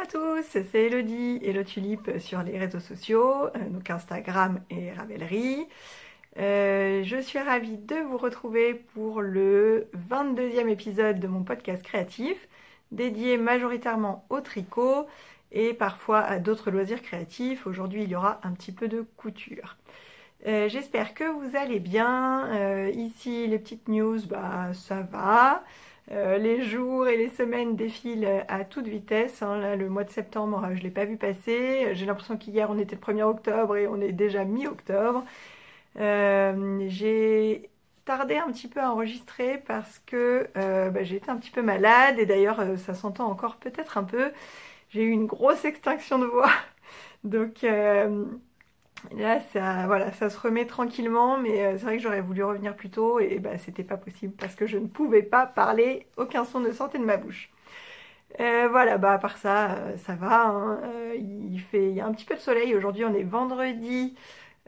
tous, c'est Elodie, Hello Tulipe sur les réseaux sociaux, donc Instagram et Ravelry. Je suis ravie de vous retrouver pour le 22e épisode de mon podcast créatif, dédié majoritairement au tricot et parfois à d'autres loisirs créatifs. Aujourd'hui, il y aura un petit peu de couture. J'espère que vous allez bien. Ici, les petites news, ça va. Les jours et les semaines défilent à toute vitesse. Là, le mois de septembre, je ne l'ai pas vu passer. J'ai l'impression qu'hier, on était le 1er octobre et on est déjà mi-octobre. J'ai tardé un petit peu à enregistrer parce que j'ai été un petit peu malade. Et d'ailleurs, ça s'entend encore peut-être un peu. J'ai eu une grosse extinction de voix. Donc là, ça se remet tranquillement, mais c'est vrai que j'aurais voulu revenir plus tôt et c'était pas possible parce que je ne pouvais pas parler, aucun son ne sortait de ma bouche. À part ça, ça va, hein. Il y a un petit peu de soleil. Aujourd'hui, on est vendredi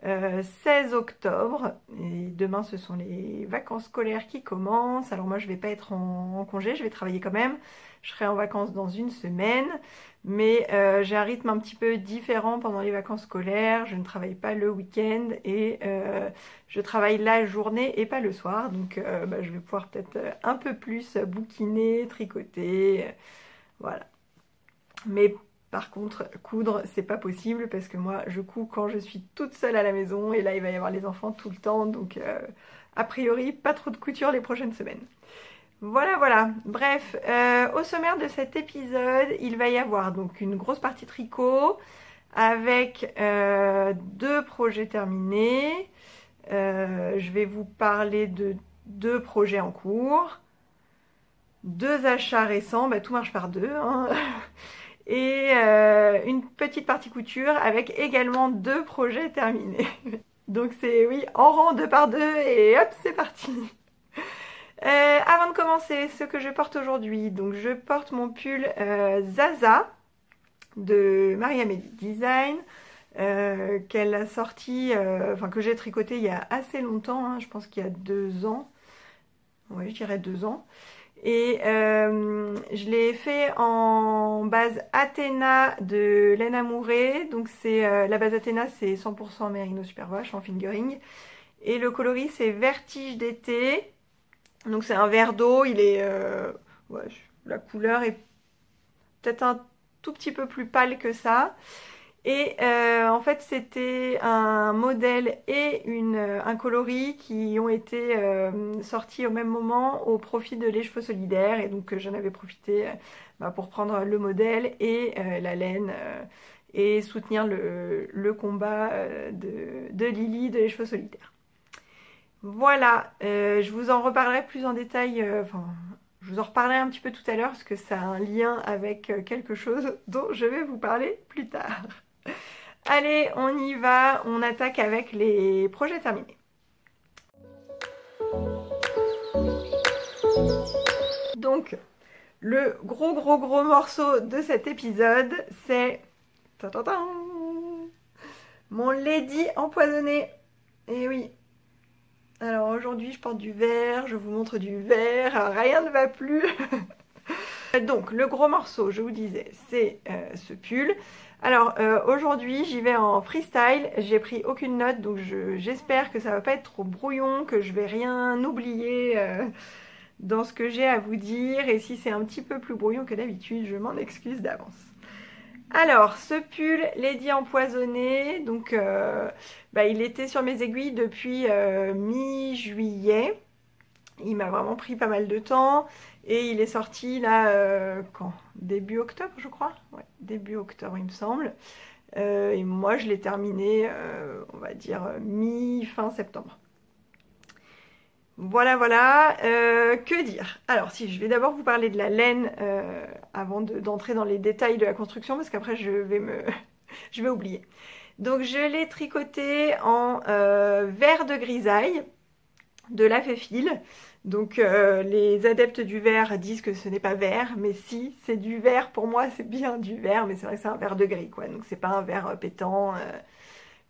16 octobre et demain, ce sont les vacances scolaires qui commencent. Alors moi, je vais pas être en congé, je vais travailler quand même. Je serai en vacances dans une semaine. Mais j'ai un rythme un petit peu différent pendant les vacances scolaires. Je ne travaille pas le week-end et je travaille la journée et pas le soir. Donc je vais pouvoir peut-être un peu plus bouquiner, tricoter, voilà. Mais par contre, coudre, c'est pas possible parce que moi, je couds quand je suis toute seule à la maison et là, il va y avoir les enfants tout le temps. Donc a priori, pas trop de couture les prochaines semaines. Voilà. Bref, au sommaire de cet épisode, il va y avoir donc une grosse partie tricot avec 2 projets terminés. Je vais vous parler de 2 projets en cours, 2 achats récents, tout marche par 2, hein. Et une petite partie couture avec également 2 projets terminés. Donc c'est, oui, en rang 2 par 2 et hop, c'est parti. Avant de commencer, ce que je porte aujourd'hui, donc je porte mon pull Zaza de Mariamedi Design qu'elle a sorti, que j'ai tricoté il y a assez longtemps, hein, je pense qu'il y a 2 ans, oui je dirais 2 ans, et je l'ai fait en base Athéna de laine amourée, donc c'est la base Athéna c'est 100% Merino Superwash en fingering, et le coloris c'est Vertige d'été. Donc c'est un verre d'eau, il est, la couleur est peut-être un tout petit peu plus pâle que ça. Et en fait c'était un modèle et un coloris qui ont été sortis au même moment au profit de Les Cheveux Solidaires. Et donc j'en avais profité pour prendre le modèle et la laine et soutenir le combat de Lily de Les Cheveux Solidaires. Voilà, je vous en reparlerai plus en détail, je vous en reparlerai un petit peu tout à l'heure parce que ça a un lien avec quelque chose dont je vais vous parler plus tard. Allez, on y va, on attaque avec les projets terminés. Donc, le gros morceau de cet épisode, c'est mon Lady empoisonné. Et oui. Alors aujourd'hui je porte du vert, je vous montre du vert, rien ne va plus. Donc le gros morceau, je vous disais, c'est ce pull. Alors aujourd'hui j'y vais en freestyle, j'ai pris aucune note donc j'espère que ça va pas être trop brouillon, que je vais rien oublier dans ce que j'ai à vous dire, et si c'est un petit peu plus brouillon que d'habitude, je m'en excuse d'avance. Alors, ce pull Lady empoisonné, donc il était sur mes aiguilles depuis mi-juillet. Il m'a vraiment pris pas mal de temps et il est sorti là, quand? Début octobre je crois? Ouais, début octobre il me semble. Et moi je l'ai terminé, on va dire mi-fin septembre. Voilà, que dire? Alors si, je vais d'abord vous parler de la laine avant d'entrer dans les détails de la construction parce qu'après je vais oublier. Donc je l'ai tricoté en vert de grisaille de la Féfil. Donc les adeptes du vert disent que ce n'est pas vert, mais si, c'est du vert, pour moi c'est bien du vert, mais c'est vrai que c'est un vert de gris quoi, donc c'est pas un vert pétant,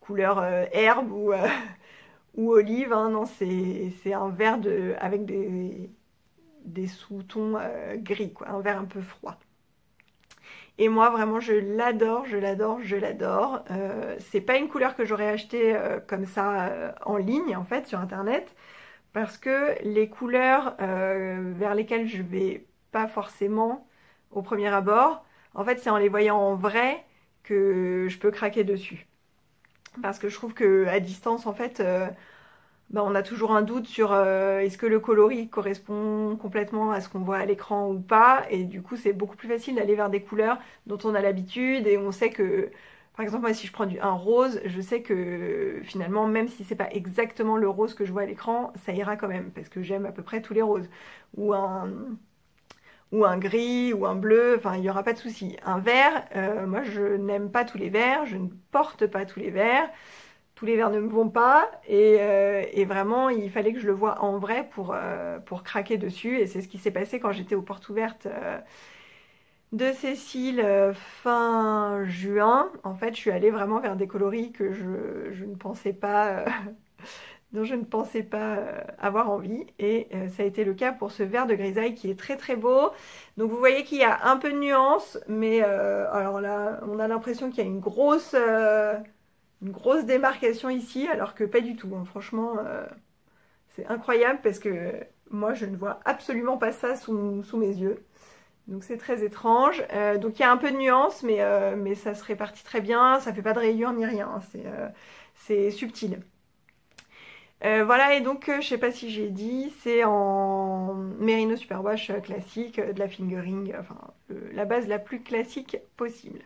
couleur herbe ou olive, hein, non, c'est un vert avec des sous-tons gris, quoi, un vert un peu froid. Et moi, vraiment, je l'adore, je l'adore, je l'adore. C'est pas une couleur que j'aurais achetée comme ça en ligne, en fait, sur Internet. Parce que les couleurs vers lesquelles je vais pas forcément au premier abord, en fait, c'est en les voyant en vrai que je peux craquer dessus. Parce que je trouve que à distance, en fait, bah, on a toujours un doute sur est-ce que le coloris correspond complètement à ce qu'on voit à l'écran ou pas. Et du coup, c'est beaucoup plus facile d'aller vers des couleurs dont on a l'habitude et on sait que, par exemple, moi, si je prends un rose, je sais que finalement, même si c'est pas exactement le rose que je vois à l'écran, ça ira quand même parce que j'aime à peu près tous les roses. Ou un gris, ou un bleu, enfin il n'y aura pas de souci. Un vert, moi je n'aime pas tous les verts, je ne porte pas tous les verts ne me vont pas, et vraiment il fallait que je le voie en vrai pour craquer dessus, et c'est ce qui s'est passé quand j'étais aux portes ouvertes de Cécile fin juin. En fait je suis allée vraiment vers des coloris que je ne pensais pas... dont je ne pensais pas avoir envie, et ça a été le cas pour ce vert de grisaille qui est très très beau. Donc vous voyez qu'il y a un peu de nuance, mais alors là on a l'impression qu'il y a une grosse démarcation ici, alors que pas du tout, hein. Franchement c'est incroyable parce que moi je ne vois absolument pas ça sous mes yeux, donc c'est très étrange. Donc il y a un peu de nuance, mais ça se répartit très bien, ça fait pas de rayures ni rien, hein. C'est subtil. Voilà, et donc je sais pas si j'ai dit, c'est en Merino Superwash classique, de la fingering, enfin la base la plus classique possible.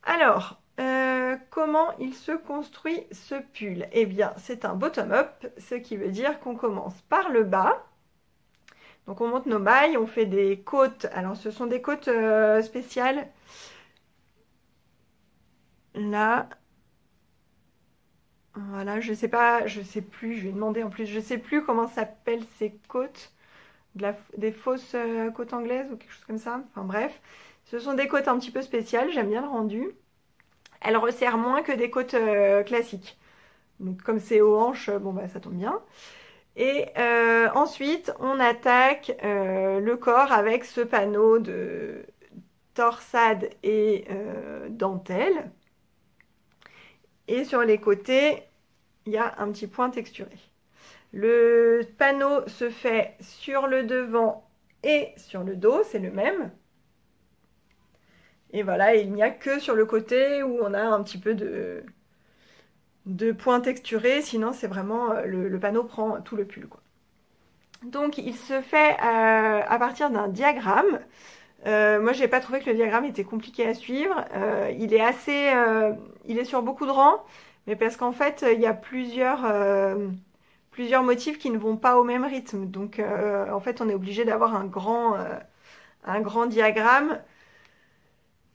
Alors, comment il se construit ce pull? Eh bien, c'est un bottom-up, ce qui veut dire qu'on commence par le bas. Donc on monte nos mailles, on fait des côtes. Alors ce sont des côtes spéciales. Là, voilà, je sais pas, je sais plus, je vais demander en plus, je sais plus comment s'appellent ces côtes, des fausses côtes anglaises ou quelque chose comme ça. Enfin bref, ce sont des côtes un petit peu spéciales, j'aime bien le rendu. Elles resserrent moins que des côtes classiques. Donc comme c'est aux hanches, bon bah ça tombe bien. Et ensuite, on attaque le corps avec ce panneau de torsade et dentelle. Et sur les côtés, il y a un petit point texturé. Le panneau se fait sur le devant et sur le dos, c'est le même. Et voilà, il n'y a que sur le côté où on a un petit peu de points texturés, sinon c'est vraiment, le panneau prend tout le pull, quoi. Donc il se fait à partir d'un diagramme. Moi j'ai pas trouvé que le diagramme était compliqué à suivre. Il est sur beaucoup de rangs, mais parce qu'en fait il y a plusieurs motifs qui ne vont pas au même rythme. Donc en fait on est obligé d'avoir un grand diagramme.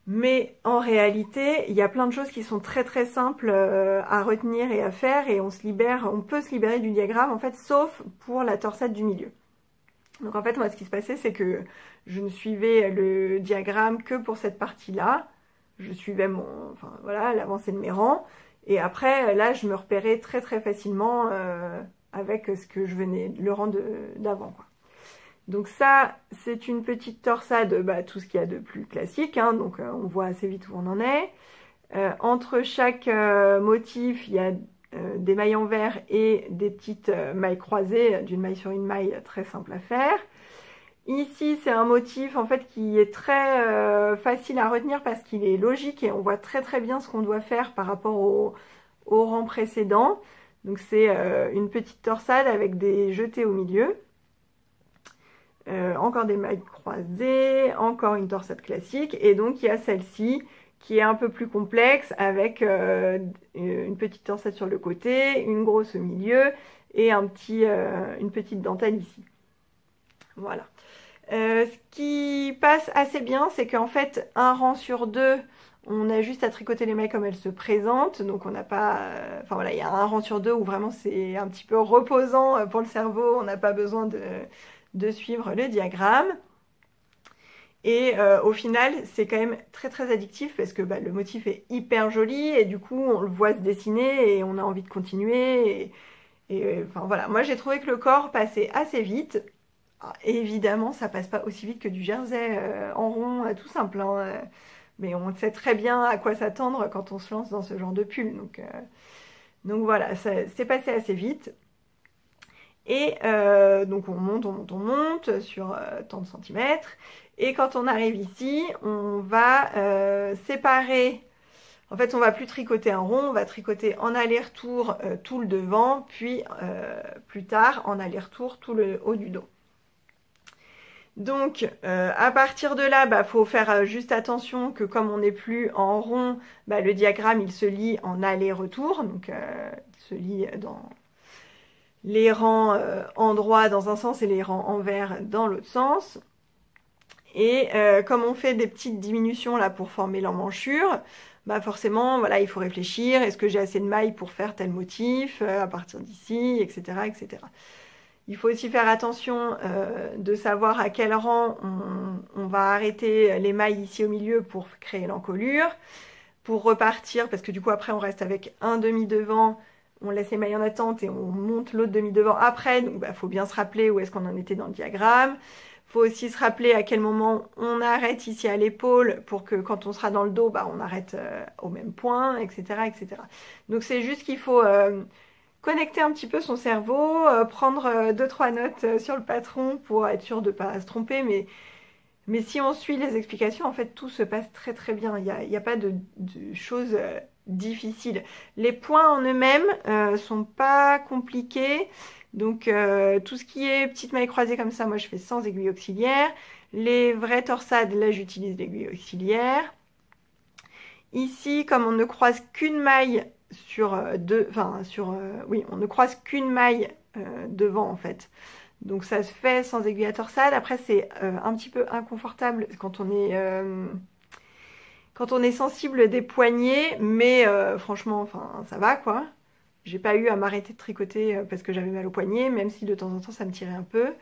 Mais en réalité, il y a plein de choses qui sont très très simples à retenir et à faire, et on peut se libérer du diagramme en fait, sauf pour la torsade du milieu. Donc en fait, moi ce qui se passait, c'est que je ne suivais le diagramme que pour cette partie-là. Je suivais enfin voilà, l'avancée de mes rangs, et après là, je me repérais très très facilement avec ce que je venais, le rang d'avant, quoi. Donc ça, c'est une petite torsade, bah, tout ce qu'il y a de plus classique, hein, donc on voit assez vite où on en est. Entre chaque motif, il y a des mailles en vert et des petites mailles croisées, d'une maille sur une maille, très simple à faire. Ici, c'est un motif en fait qui est très facile à retenir parce qu'il est logique et on voit très très bien ce qu'on doit faire par rapport au rang précédent. Donc c'est une petite torsade avec des jetés au milieu. Encore des mailles croisées, encore une torsade classique, et donc il y a celle-ci qui est un peu plus complexe avec une petite torsade sur le côté, une grosse au milieu et une petite dentelle ici. Voilà. Ce qui passe assez bien, c'est qu'en fait un rang sur deux, on a juste à tricoter les mailles comme elles se présentent, donc on n'a pas... Enfin voilà, il y a un rang sur deux où vraiment c'est un petit peu reposant pour le cerveau, on n'a pas besoin de suivre le diagramme. Et au final, c'est quand même très très addictif parce que bah, le motif est hyper joli et du coup, on le voit se dessiner et on a envie de continuer. Enfin voilà, moi j'ai trouvé que le corps passait assez vite. évidemment, ça passe pas aussi vite que du jersey en rond, tout simple, hein, mais on sait très bien à quoi s'attendre quand on se lance dans ce genre de pull. Donc voilà, c'est passé assez vite. Et donc on monte sur tant de centimètres. Et quand on arrive ici, on va séparer. En fait, on va plus tricoter un rond, on va tricoter en aller-retour tout le devant, puis plus tard en aller-retour tout le haut du dos. Donc, à partir de là, faut faire juste attention que comme on n'est plus en rond, le diagramme, il se lit en aller-retour. Donc, il se lit dans les rangs endroits dans un sens et les rangs envers dans l'autre sens. Et comme on fait des petites diminutions là pour former l'emmanchure, forcément, voilà, il faut réfléchir. Est-ce que j'ai assez de mailles pour faire tel motif à partir d'ici, etc., etc. Il faut aussi faire attention de savoir à quel rang on va arrêter les mailles ici au milieu pour créer l'encolure. Pour repartir, parce que du coup après on reste avec un demi devant, on laisse les mailles en attente et on monte l'autre demi devant après. Donc faut bien se rappeler où est-ce qu'on en était dans le diagramme. Faut aussi se rappeler à quel moment on arrête ici à l'épaule pour que quand on sera dans le dos, on arrête au même point, etc., etc. Donc c'est juste qu'il faut connecter un petit peu son cerveau, prendre 2-3 notes sur le patron pour être sûr de ne pas se tromper, mais si on suit les explications, en fait, tout se passe très très bien. Il n'y a pas de choses difficiles. Les points en eux-mêmes sont pas compliqués. Donc, tout ce qui est petites mailles croisées comme ça, moi, je fais sans aiguille auxiliaire. Les vraies torsades, là, j'utilise l'aiguille auxiliaire. Ici, comme on ne croise qu'une maille oui, on ne croise qu'une maille devant, en fait. Donc ça se fait sans aiguille à torsade. Après c'est un petit peu inconfortable quand on est sensible des poignets, mais franchement, enfin ça va quoi. J'ai pas eu à m'arrêter de tricoter parce que j'avais mal au poignet, même si de temps en temps ça me tirait un peu.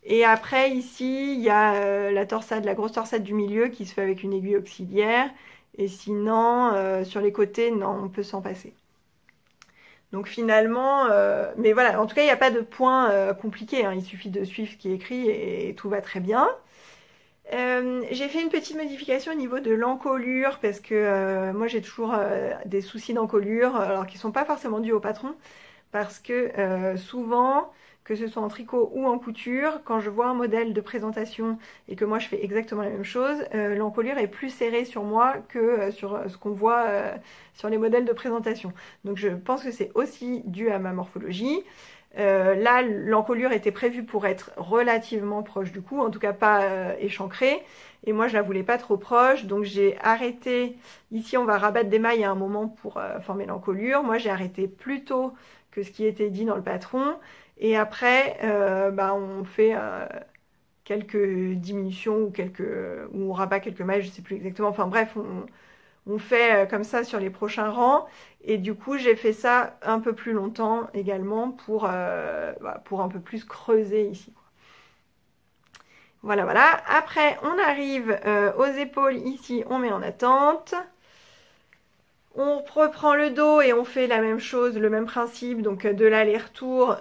Et après ici il y a la torsade, la grosse torsade du milieu qui se fait avec une aiguille auxiliaire. Et sinon sur les côtés, non, on peut s'en passer. Donc finalement, mais voilà, en tout cas, il n'y a pas de point compliqué, hein, il suffit de suivre ce qui est écrit et tout va très bien. J'ai fait une petite modification au niveau de l'encolure parce que moi j'ai toujours des soucis d'encolure, alors qui ne sont pas forcément dus au patron, parce que souvent, que ce soit en tricot ou en couture, quand je vois un modèle de présentation et que moi je fais exactement la même chose, l'encolure est plus serrée sur moi que sur ce qu'on voit sur les modèles de présentation. Donc je pense que c'est aussi dû à ma morphologie. Là, l'encolure était prévue pour être relativement proche du cou, en tout cas pas échancrée. Et moi, je la voulais pas trop proche, donc j'ai arrêté. Ici, on va rabattre des mailles à un moment pour former l'encolure. Moi, j'ai arrêté plus tôt que ce qui était dit dans le patron. Et après, on fait quelques diminutions ou on rabat quelques mailles, je sais plus exactement. Enfin bref, on fait comme ça sur les prochains rangs. Et du coup, j'ai fait ça un peu plus longtemps également pour un peu plus creuser ici. Voilà, voilà. Après, on arrive aux épaules. Ici, on met en attente. On reprend le dos et on fait la même chose, le même principe. Donc, de l'aller-retour.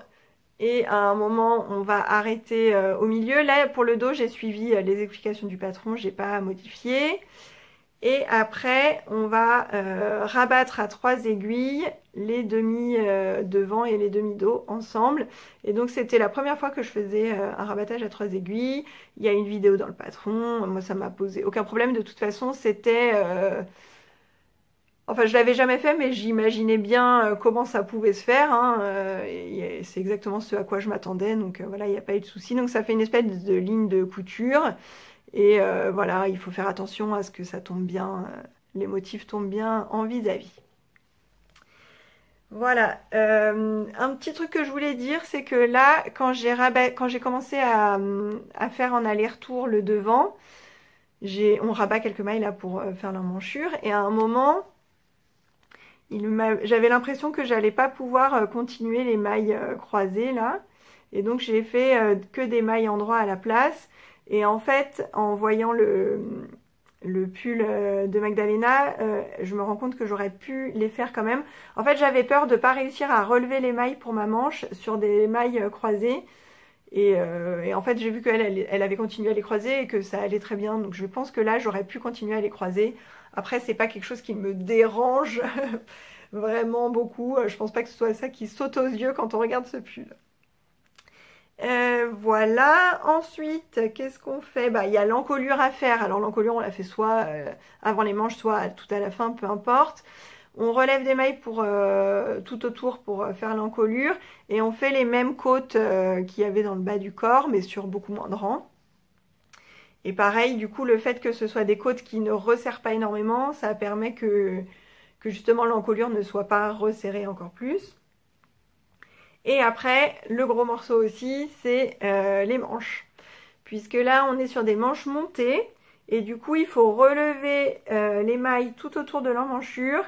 Et à un moment, on va arrêter au milieu. Là, pour le dos, j'ai suivi les explications du patron. J'ai pas modifié. Et après, on va rabattre à 3 aiguilles les demi devant et les demi dos ensemble. Et donc, c'était la première fois que je faisais un rabattage à 3 aiguilles. Il y a une vidéo dans le patron. Moi, ça m'a posé aucun problème. De toute façon, c'était... Enfin, je l'avais jamais fait, mais j'imaginais bien comment ça pouvait se faire. Hein, c'est exactement ce à quoi je m'attendais. Donc voilà, il n'y a pas eu de souci. Donc ça fait une espèce de ligne de couture. Et voilà, il faut faire attention à ce que ça tombe bien, les motifs tombent bien en vis-à-vis. Voilà, un petit truc que je voulais dire, c'est que là, quand j'ai commencé à faire en aller-retour le devant, on rabat quelques mailles là pour faire l'emmanchure. Et à un moment, j'avais l'impression que j'allais pas pouvoir continuer les mailles croisées là. Et donc j'ai fait que des mailles endroit à la place. Et en fait, en voyant le pull de Magdalena, je me rends compte que j'aurais pu les faire quand même. En fait, j'avais peur de ne pas réussir à relever les mailles pour ma manche sur des mailles croisées. Et en fait, j'ai vu qu'elle avait continué à les croiser et que ça allait très bien. Donc je pense que là, j'aurais pu continuer à les croiser. Après, c'est pas quelque chose qui me dérange vraiment beaucoup. Je pense pas que ce soit ça qui saute aux yeux quand on regarde ce pull. Voilà. Ensuite, qu'est-ce qu'on fait? Bah, il y a l'encolure à faire. Alors l'encolure, on la fait soit avant les manches, soit tout à la fin, peu importe. On relève des mailles pour tout autour pour faire l'encolure et on fait les mêmes côtes qu'il y avait dans le bas du corps, mais sur beaucoup moins de rangs. Et pareil, du coup, le fait que ce soit des côtes qui ne resserrent pas énormément, ça permet que justement l'encolure ne soit pas resserrée encore plus. Et après, le gros morceau aussi, c'est les manches. Puisque là, on est sur des manches montées. Et du coup, il faut relever les mailles tout autour de l'emmanchure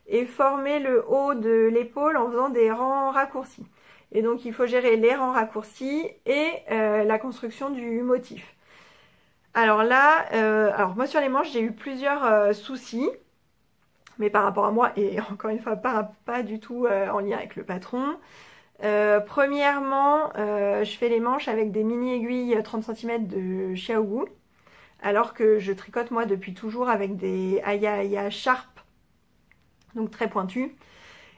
et former le haut de l'épaule en faisant des rangs raccourcis. Et donc, il faut gérer les rangs raccourcis et la construction du motif. Alors là, moi sur les manches, j'ai eu plusieurs soucis. Mais par rapport à moi, et encore une fois, pas du tout en lien avec le patron. Premièrement, je fais les manches avec des mini aiguilles 30 cm de Xiaogu, alors que je tricote moi depuis toujours avec des Aya Sharp, donc très pointues.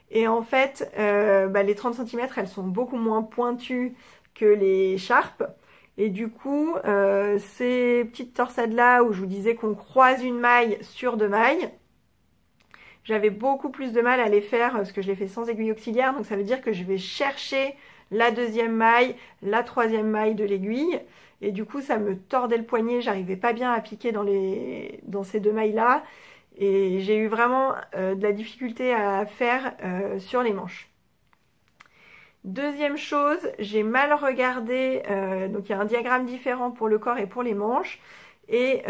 Et en fait, les 30 cm, elles sont beaucoup moins pointues que les Sharp. Et du coup, ces petites torsades là où je vous disais qu'on croise une maille sur deux mailles, j'avais beaucoup plus de mal à les faire parce que je les fais sans aiguille auxiliaire. Donc ça veut dire que je vais chercher la deuxième maille, la troisième maille de l'aiguille. Et du coup, ça me tordait le poignet. J'arrivais pas bien à piquer dans ces deux mailles-là. Et j'ai eu vraiment de la difficulté à faire sur les manches. Deuxième chose, j'ai mal regardé. Donc il y a un diagramme différent pour le corps et pour les manches. Et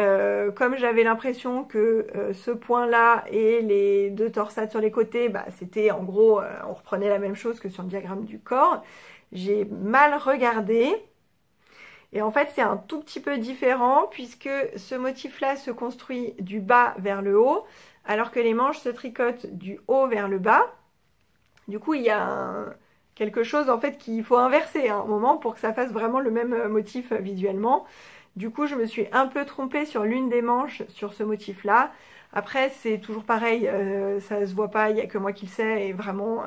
comme j'avais l'impression que ce point-là et les deux torsades sur les côtés, c'était en gros, on reprenait la même chose que sur le diagramme du corps, j'ai mal regardé. Et en fait, c'est un tout petit peu différent puisque ce motif-là se construit du bas vers le haut, alors que les manches se tricotent du haut vers le bas. Du coup, il y a quelque chose en fait qu'il faut inverser à un moment pour que ça fasse vraiment le même motif visuellement. Du coup, je me suis un peu trompée sur l'une des manches sur ce motif-là. Après, c'est toujours pareil, ça se voit pas, il n'y a que moi qui le sais. Et vraiment,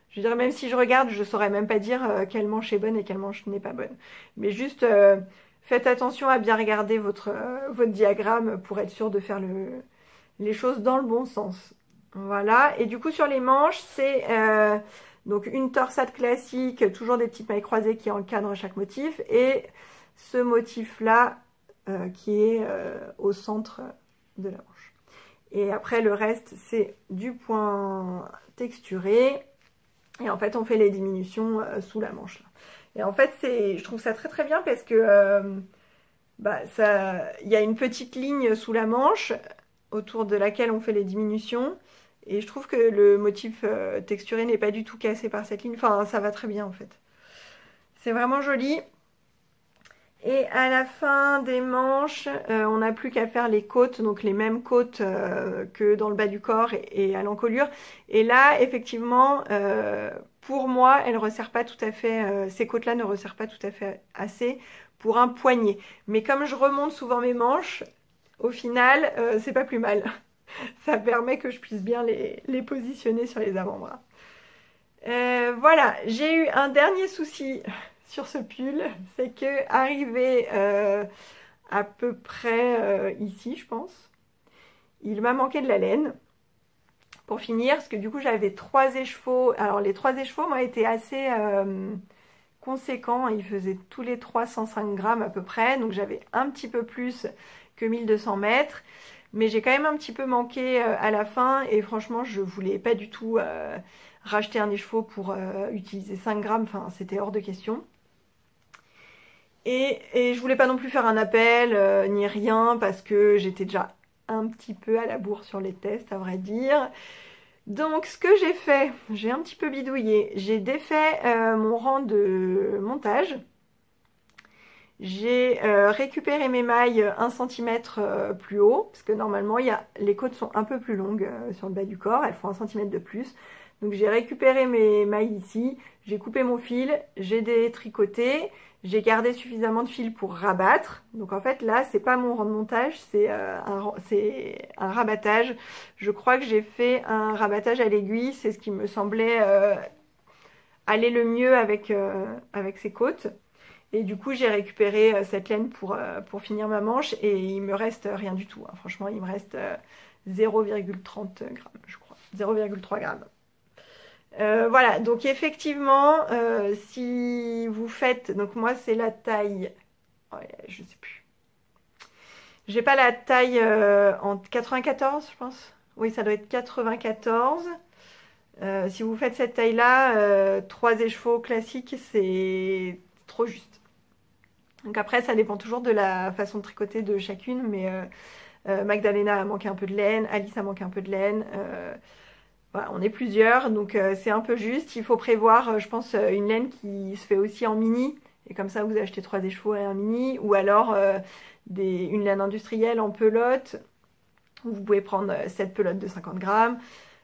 je dirais même si je regarde, je saurais même pas dire quelle manche est bonne et quelle manche n'est pas bonne. Mais juste, faites attention à bien regarder votre diagramme pour être sûr de faire les choses dans le bon sens. Voilà, et du coup sur les manches, c'est donc une torsade classique, toujours des petites mailles croisées qui encadrent chaque motif, et ce motif-là qui est au centre de la manche. Et après, le reste, c'est du point texturé. Et en fait, on fait les diminutions sous la manche. Là. Et en fait, je trouve ça très très bien parce que il y a une petite ligne sous la manche autour de laquelle on fait les diminutions. Et je trouve que le motif texturé n'est pas du tout cassé par cette ligne. Enfin, ça va très bien en fait. C'est vraiment joli. Et à la fin des manches, on n'a plus qu'à faire les côtes, donc les mêmes côtes que dans le bas du corps et à l'encolure. Et là, effectivement, pour moi, elles ne resserrent pas tout à fait, ces côtes-là ne resserrent pas tout à fait assez pour un poignet. Mais comme je remonte souvent mes manches, au final, c'est pas plus mal. Ça permet que je puisse bien les positionner sur les avant-bras. Voilà, j'ai eu un dernier souci sur ce pull, c'est que arrivé à peu près ici, je pense, il m'a manqué de la laine. Pour finir, parce que du coup j'avais 3 écheveaux. Alors les 3 écheveaux m'ont été assez conséquents, ils faisaient tous les 305 grammes à peu près, donc j'avais un petit peu plus que 1200 mètres. Mais j'ai quand même un petit peu manqué à la fin et franchement je voulais pas du tout racheter un écheveau pour utiliser 5 grammes, enfin c'était hors de question. Et je voulais pas non plus faire un appel ni rien parce que j'étais déjà un petit peu à la bourre sur les tests à vrai dire. Donc ce que j'ai fait, j'ai un petit peu bidouillé, j'ai défait mon rang de montage. J'ai récupéré mes mailles 1 cm plus haut, parce que normalement les côtes sont un peu plus longues sur le bas du corps, elles font 1 cm de plus. Donc j'ai récupéré mes mailles ici, j'ai coupé mon fil, j'ai détricoté, J'ai gardé suffisamment de fil pour rabattre. Donc en fait là c'est pas mon rang de montage, c'est un rabattage. Je crois que j'ai fait un rabattage à l'aiguille, c'est ce qui me semblait aller le mieux avec ces côtes. Et du coup j'ai récupéré cette laine pour finir ma manche et il me reste rien du tout. Hein. Franchement il me reste 0,30 grammes je crois, 0,3 grammes. Voilà, donc effectivement, si vous faites, donc moi c'est la taille, ouais, je sais plus, j'ai pas la taille en 94 je pense, oui ça doit être 94, si vous faites cette taille là, 3 écheveaux classiques c'est trop juste. Donc après ça dépend toujours de la façon de tricoter de chacune, mais Magdalena a manqué un peu de laine, Alice a manqué un peu de laine, voilà, on est plusieurs, donc c'est un peu juste. Il faut prévoir, je pense, une laine qui se fait aussi en mini. Et comme ça, vous achetez 3 écheveaux et un mini. Ou alors une laine industrielle en pelote. Vous pouvez prendre 7 pelotes de 50 grammes.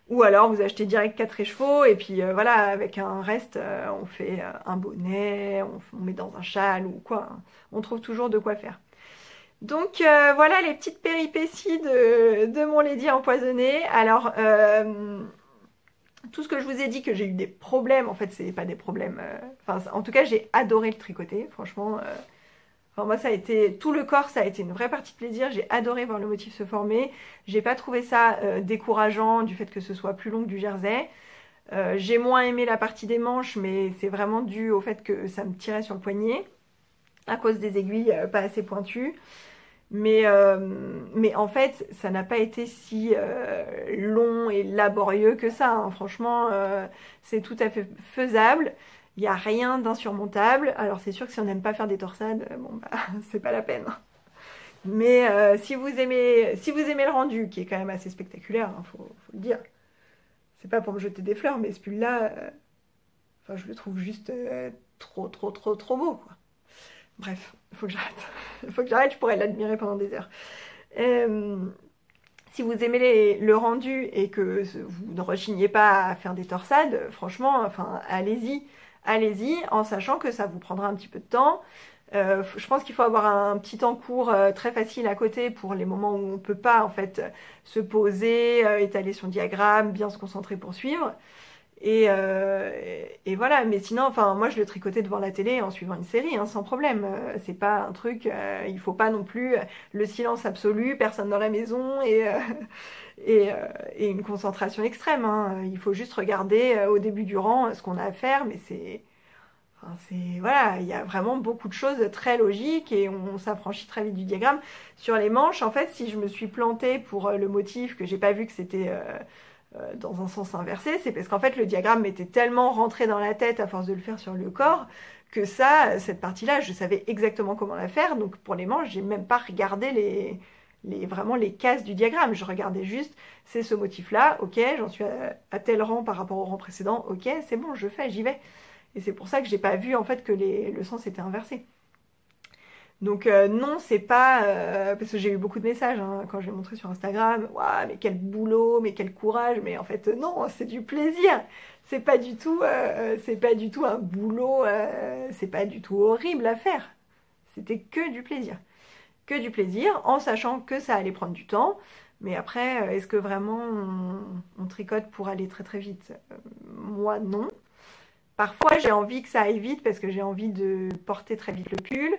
Ou alors vous achetez direct 4 écheveaux. Et puis voilà, avec un reste, on fait un bonnet, on met dans un châle ou quoi. Hein. On trouve toujours de quoi faire. Donc voilà les petites péripéties de mon lady empoisonné. Alors tout ce que je vous ai dit que j'ai eu des problèmes, en fait c'est pas des problèmes. Enfin en tout cas j'ai adoré le tricoter, franchement. Enfin, moi ça a été, tout le corps ça a été une vraie partie de plaisir. J'ai adoré voir le motif se former. J'ai pas trouvé ça décourageant du fait que ce soit plus long que du jersey. J'ai moins aimé la partie des manches, mais c'est vraiment dû au fait que ça me tirait sur le poignet à cause des aiguilles pas assez pointues. Mais en fait, ça n'a pas été si long et laborieux que ça. Hein. Franchement, c'est tout à fait faisable. Il n'y a rien d'insurmontable. Alors c'est sûr que si on n'aime pas faire des torsades, bon bah c'est pas la peine. Mais si vous aimez le rendu, qui est quand même assez spectaculaire, hein, faut le dire. C'est pas pour me jeter des fleurs, mais ce pull-là, enfin, je le trouve juste trop beau, quoi. Bref, il faut que j'arrête. Il faut que j'arrête, je pourrais l'admirer pendant des heures. Si vous aimez le rendu et que vous ne rechignez pas à faire des torsades, franchement, enfin, allez-y. Allez-y, en sachant que ça vous prendra un petit peu de temps. Je pense qu'il faut avoir un petit temps court très facile à côté pour les moments où on ne peut pas en fait se poser, étaler son diagramme, bien se concentrer pour suivre. Et voilà, mais sinon, enfin, moi je le tricotais devant la télé en suivant une série, hein, sans problème. C'est pas un truc, il faut pas non plus le silence absolu, personne dans la maison et une concentration extrême. Hein. Il faut juste regarder au début du rang ce qu'on a à faire, mais enfin, voilà, il y a vraiment beaucoup de choses très logiques et on s'affranchit très vite du diagramme. Sur les manches, en fait, si je me suis plantée pour le motif que j'ai pas vu que c'était dans un sens inversé, c'est parce qu'en fait le diagramme m'était tellement rentré dans la tête à force de le faire sur le corps que ça, cette partie-là, je savais exactement comment la faire. Donc pour les manches, j'ai même pas regardé vraiment les cases du diagramme. Je regardais juste, c'est ce motif-là, ok, j'en suis à tel rang par rapport au rang précédent, ok, c'est bon, je fais, j'y vais. Et c'est pour ça que j'ai pas vu en fait que le sens était inversé. Donc non, c'est pas... parce que j'ai eu beaucoup de messages hein, quand je l'ai montré sur Instagram. Waouh, mais quel boulot, mais quel courage. Mais en fait, non, c'est du plaisir. C'est pas du tout un boulot, c'est pas du tout horrible à faire. C'était que du plaisir. Que du plaisir, en sachant que ça allait prendre du temps. Mais après, est-ce que vraiment on tricote pour aller très très vite? Moi, non. Parfois, j'ai envie que ça aille vite parce que j'ai envie de porter très vite le pull.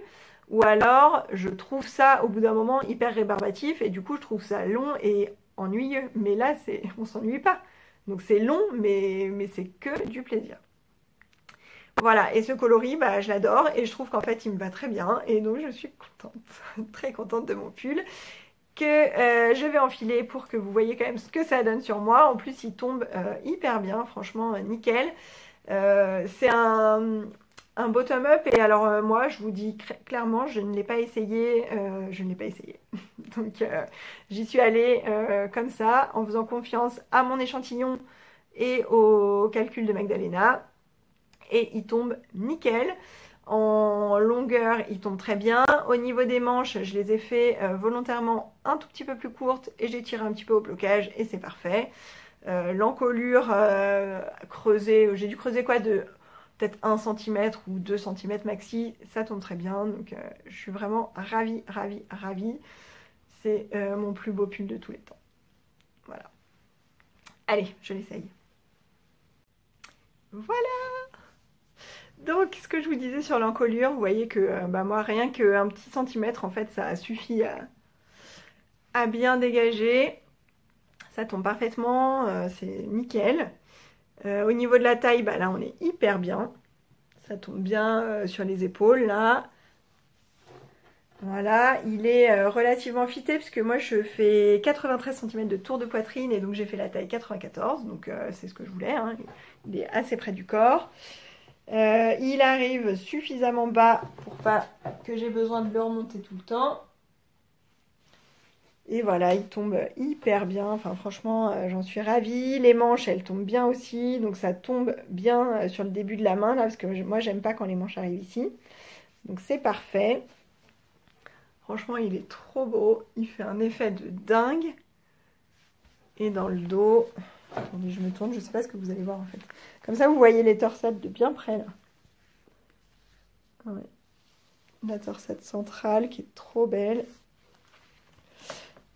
Ou alors, je trouve ça, au bout d'un moment, hyper rébarbatif. Et du coup, je trouve ça long et ennuyeux. Mais là, on s'ennuie pas. Donc c'est long, mais c'est que du plaisir. Voilà, et ce coloris, bah, je l'adore. Et je trouve qu'en fait, il me va très bien. Et donc, je suis contente, très contente de mon pull. Que je vais enfiler pour que vous voyez quand même ce que ça donne sur moi. En plus, il tombe hyper bien, franchement, nickel. C'est un bottom-up et alors moi je vous dis clairement je ne l'ai pas essayé, donc j'y suis allée comme ça en faisant confiance à mon échantillon et au calcul de Magdalena et il tombe nickel. En longueur il tombe très bien. Au niveau des manches je les ai fait volontairement un tout petit peu plus courtes et j'ai tiré un petit peu au blocage et c'est parfait. L'encolure creusée, j'ai dû creuser quoi de peut-être 1 cm ou 2 cm maxi, ça tombe très bien. Donc je suis vraiment ravie, ravie, ravie. C'est mon plus beau pull de tous les temps. Voilà. Allez, je l'essaye. Voilà. Donc ce que je vous disais sur l'encolure, vous voyez que moi rien qu'un petit centimètre en fait ça suffit à bien dégager. Ça tombe parfaitement, c'est nickel. Au niveau de la taille, là on est hyper bien. Ça tombe bien sur les épaules là. Voilà, il est relativement fité puisque moi je fais 93 cm de tour de poitrine et donc j'ai fait la taille 94, donc c'est ce que je voulais, hein. Il est assez près du corps. Il arrive suffisamment bas pour pas que j'ai besoin de le remonter tout le temps. Et voilà, il tombe hyper bien, enfin franchement j'en suis ravie. Les manches elles tombent bien aussi, donc ça tombe bien sur le début de la main là, parce que moi j'aime pas quand les manches arrivent ici. Donc c'est parfait. Franchement, il est trop beau. Il fait un effet de dingue. Et dans le dos... Attendez, je me tourne. Je ne sais pas ce que vous allez voir en fait. Comme ça, vous voyez les torsades de bien près là. Ouais. La torsade centrale qui est trop belle.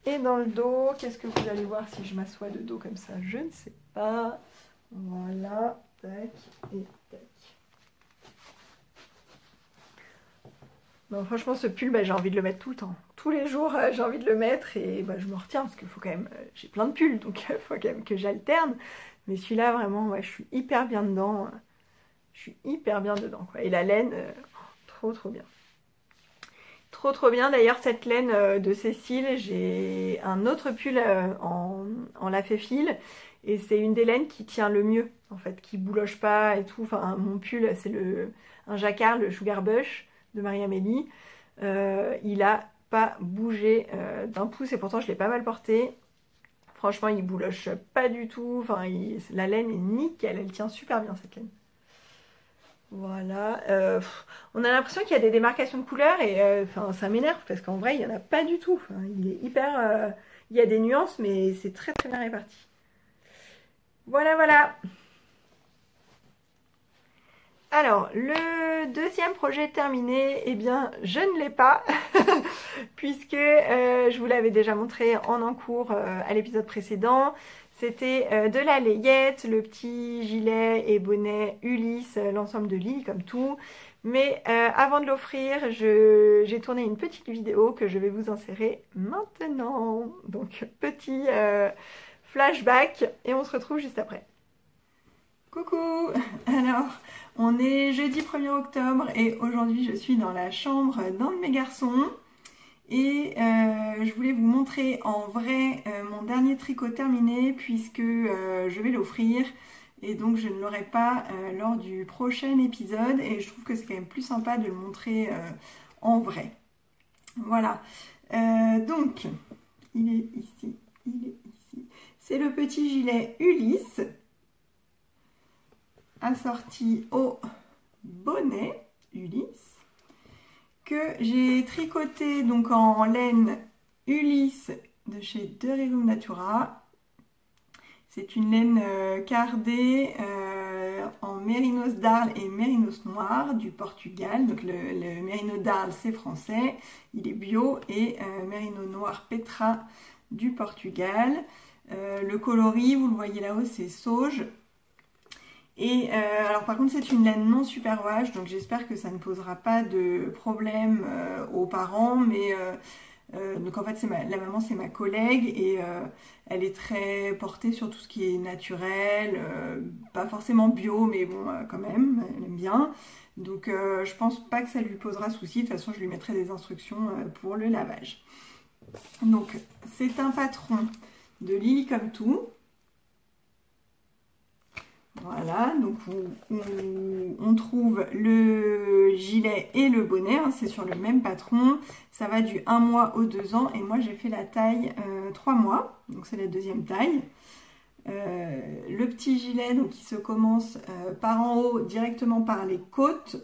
Et dans le dos, qu'est-ce que vous allez voir si je m'assois de dos comme ça? Je ne sais pas. Voilà. Tac et tac. Non, franchement, ce pull, j'ai envie de le mettre tout le temps. Tous les jours, j'ai envie de le mettre et je me retiens parce qu'il faut quand même... j'ai plein de pulls, donc il faut quand même que j'alterne. Mais celui-là, vraiment, ouais, je suis hyper bien dedans. Je suis hyper bien dedans, quoi. Et la laine, trop, trop bien. Trop, trop bien. D'ailleurs, cette laine de Cécile, j'ai un autre pull en lafet fil. Et c'est une des laines qui tient le mieux, en fait, qui bouloche pas et tout. Enfin, mon pull, c'est un jacquard, le Sugar Bush de Marie-Amélie. Il a pas bougé d'un pouce et pourtant je l'ai pas mal porté. Franchement, il bouloche pas du tout. Enfin, la laine est nickel, elle tient super bien cette laine. Voilà. On a l'impression qu'il y a des démarcations de couleurs et ça m'énerve parce qu'en vrai, il n'y en a pas du tout. Enfin, il est hyper... il y a des nuances, mais c'est très très bien réparti. Voilà, voilà. Alors, le deuxième projet terminé, eh bien, je ne l'ai pas, puisque je vous l'avais déjà montré en encours à l'épisode précédent. C'était de la layette, le petit gilet et bonnet Ulysse, l'ensemble de Lily comme tout. Mais avant de l'offrir, j'ai tourné une petite vidéo que je vais vous insérer maintenant. Donc, petit flashback et on se retrouve juste après. Coucou! Alors, on est jeudi 1er octobre et aujourd'hui je suis dans la chambre d'un de mes garçons et je voulais vous montrer en vrai mon dernier tricot terminé puisque je vais l'offrir et donc je ne l'aurai pas lors du prochain épisode et je trouve que c'est quand même plus sympa de le montrer en vrai. Voilà, donc il est ici, c'est le petit gilet Ulysse assorti au bonnet Ulysse que j'ai tricoté donc en laine Ulysse de chez Derirum Natura. C'est une laine cardée en mérinos d'Arles et mérinos noir du Portugal. Donc le mérino d'Arles c'est français, il est bio, et mérino noir Petra du Portugal. Le coloris, vous le voyez là-haut, c'est sauge. Et alors par contre c'est une laine non super wash, donc j'espère que ça ne posera pas de problème aux parents, mais donc en fait la maman c'est ma collègue et elle est très portée sur tout ce qui est naturel, pas forcément bio mais bon quand même, elle aime bien. Donc je pense pas que ça lui posera souci, de toute façon je lui mettrai des instructions pour le lavage. Donc c'est un patron de Lily comme tout. Voilà, donc on trouve le gilet et le bonnet, hein, c'est sur le même patron. Ça va du 1 mois au 2 ans et moi j'ai fait la taille 3 mois, donc c'est la deuxième taille. Le petit gilet, donc il se commence par en haut, directement par les côtes.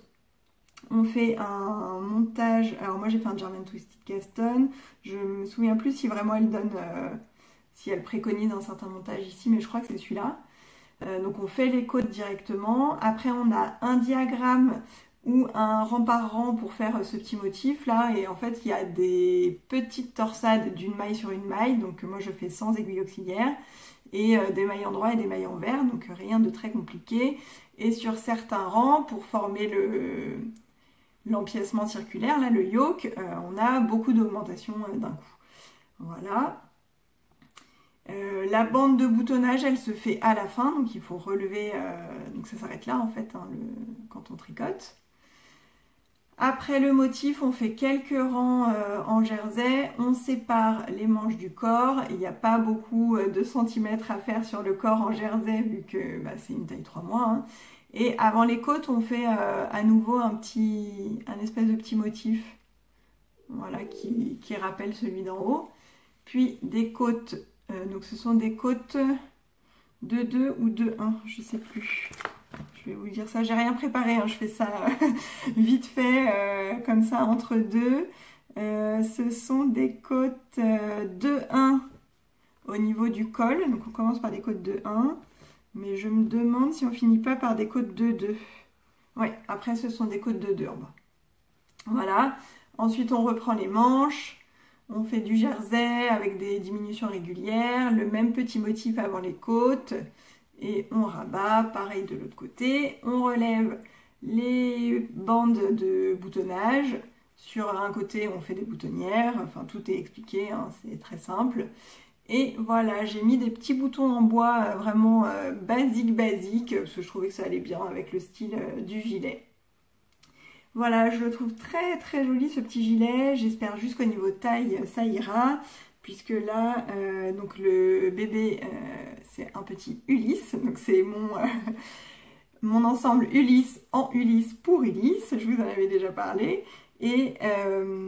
On fait un montage, alors moi j'ai fait un German Twisted Caston, je me souviens plus si vraiment elle donne, si elle préconise un certain montage ici, mais je crois que c'est celui-là. Donc on fait les côtes directement. Après on a un diagramme ou un rang par rang pour faire ce petit motif là. Et en fait il y a des petites torsades d'une maille sur une maille. Donc moi je fais sans aiguille auxiliaire. Et des mailles en droit et des mailles en vert. Donc rien de très compliqué. Et sur certains rangs, pour former l'empiècement circulaire, là, le yoke, on a beaucoup d'augmentation d'un coup. Voilà. La bande de boutonnage, elle se fait à la fin, donc il faut relever, donc ça s'arrête là en fait, hein, quand on tricote. Après le motif, on fait quelques rangs en jersey, on sépare les manches du corps, il n'y a pas beaucoup de centimètres à faire sur le corps en jersey vu que bah, c'est une taille 3 mois. Hein. Et avant les côtes, on fait à nouveau un espèce de petit motif, voilà, qui rappelle celui d'en haut. Puis des côtes, donc ce sont des côtes de 2 ou de 1, je ne sais plus. Je vais vous dire ça, j'ai rien préparé, hein, je fais ça vite fait, comme ça, entre deux. Ce sont des côtes de 1 au niveau du col, donc on commence par des côtes de 1, mais je me demande si on finit pas par des côtes de 2. Ouais, après ce sont des côtes de 2 en bas. Voilà, ensuite on reprend les manches, on fait du jersey avec des diminutions régulières, le même petit motif avant les côtes, et on rabat, pareil de l'autre côté, on relève les bandes de boutonnage, sur un côté on fait des boutonnières, enfin tout est expliqué, hein, c'est très simple. Et voilà, j'ai mis des petits boutons en bois vraiment basique, parce que je trouvais que ça allait bien avec le style du gilet. Voilà, je le trouve très très joli ce petit gilet, j'espère juste qu'au niveau taille ça ira. Puisque là, donc le bébé, c'est un petit Ulysse, donc c'est mon ensemble Ulysse en Ulysse pour Ulysse, je vous en avais déjà parlé. Et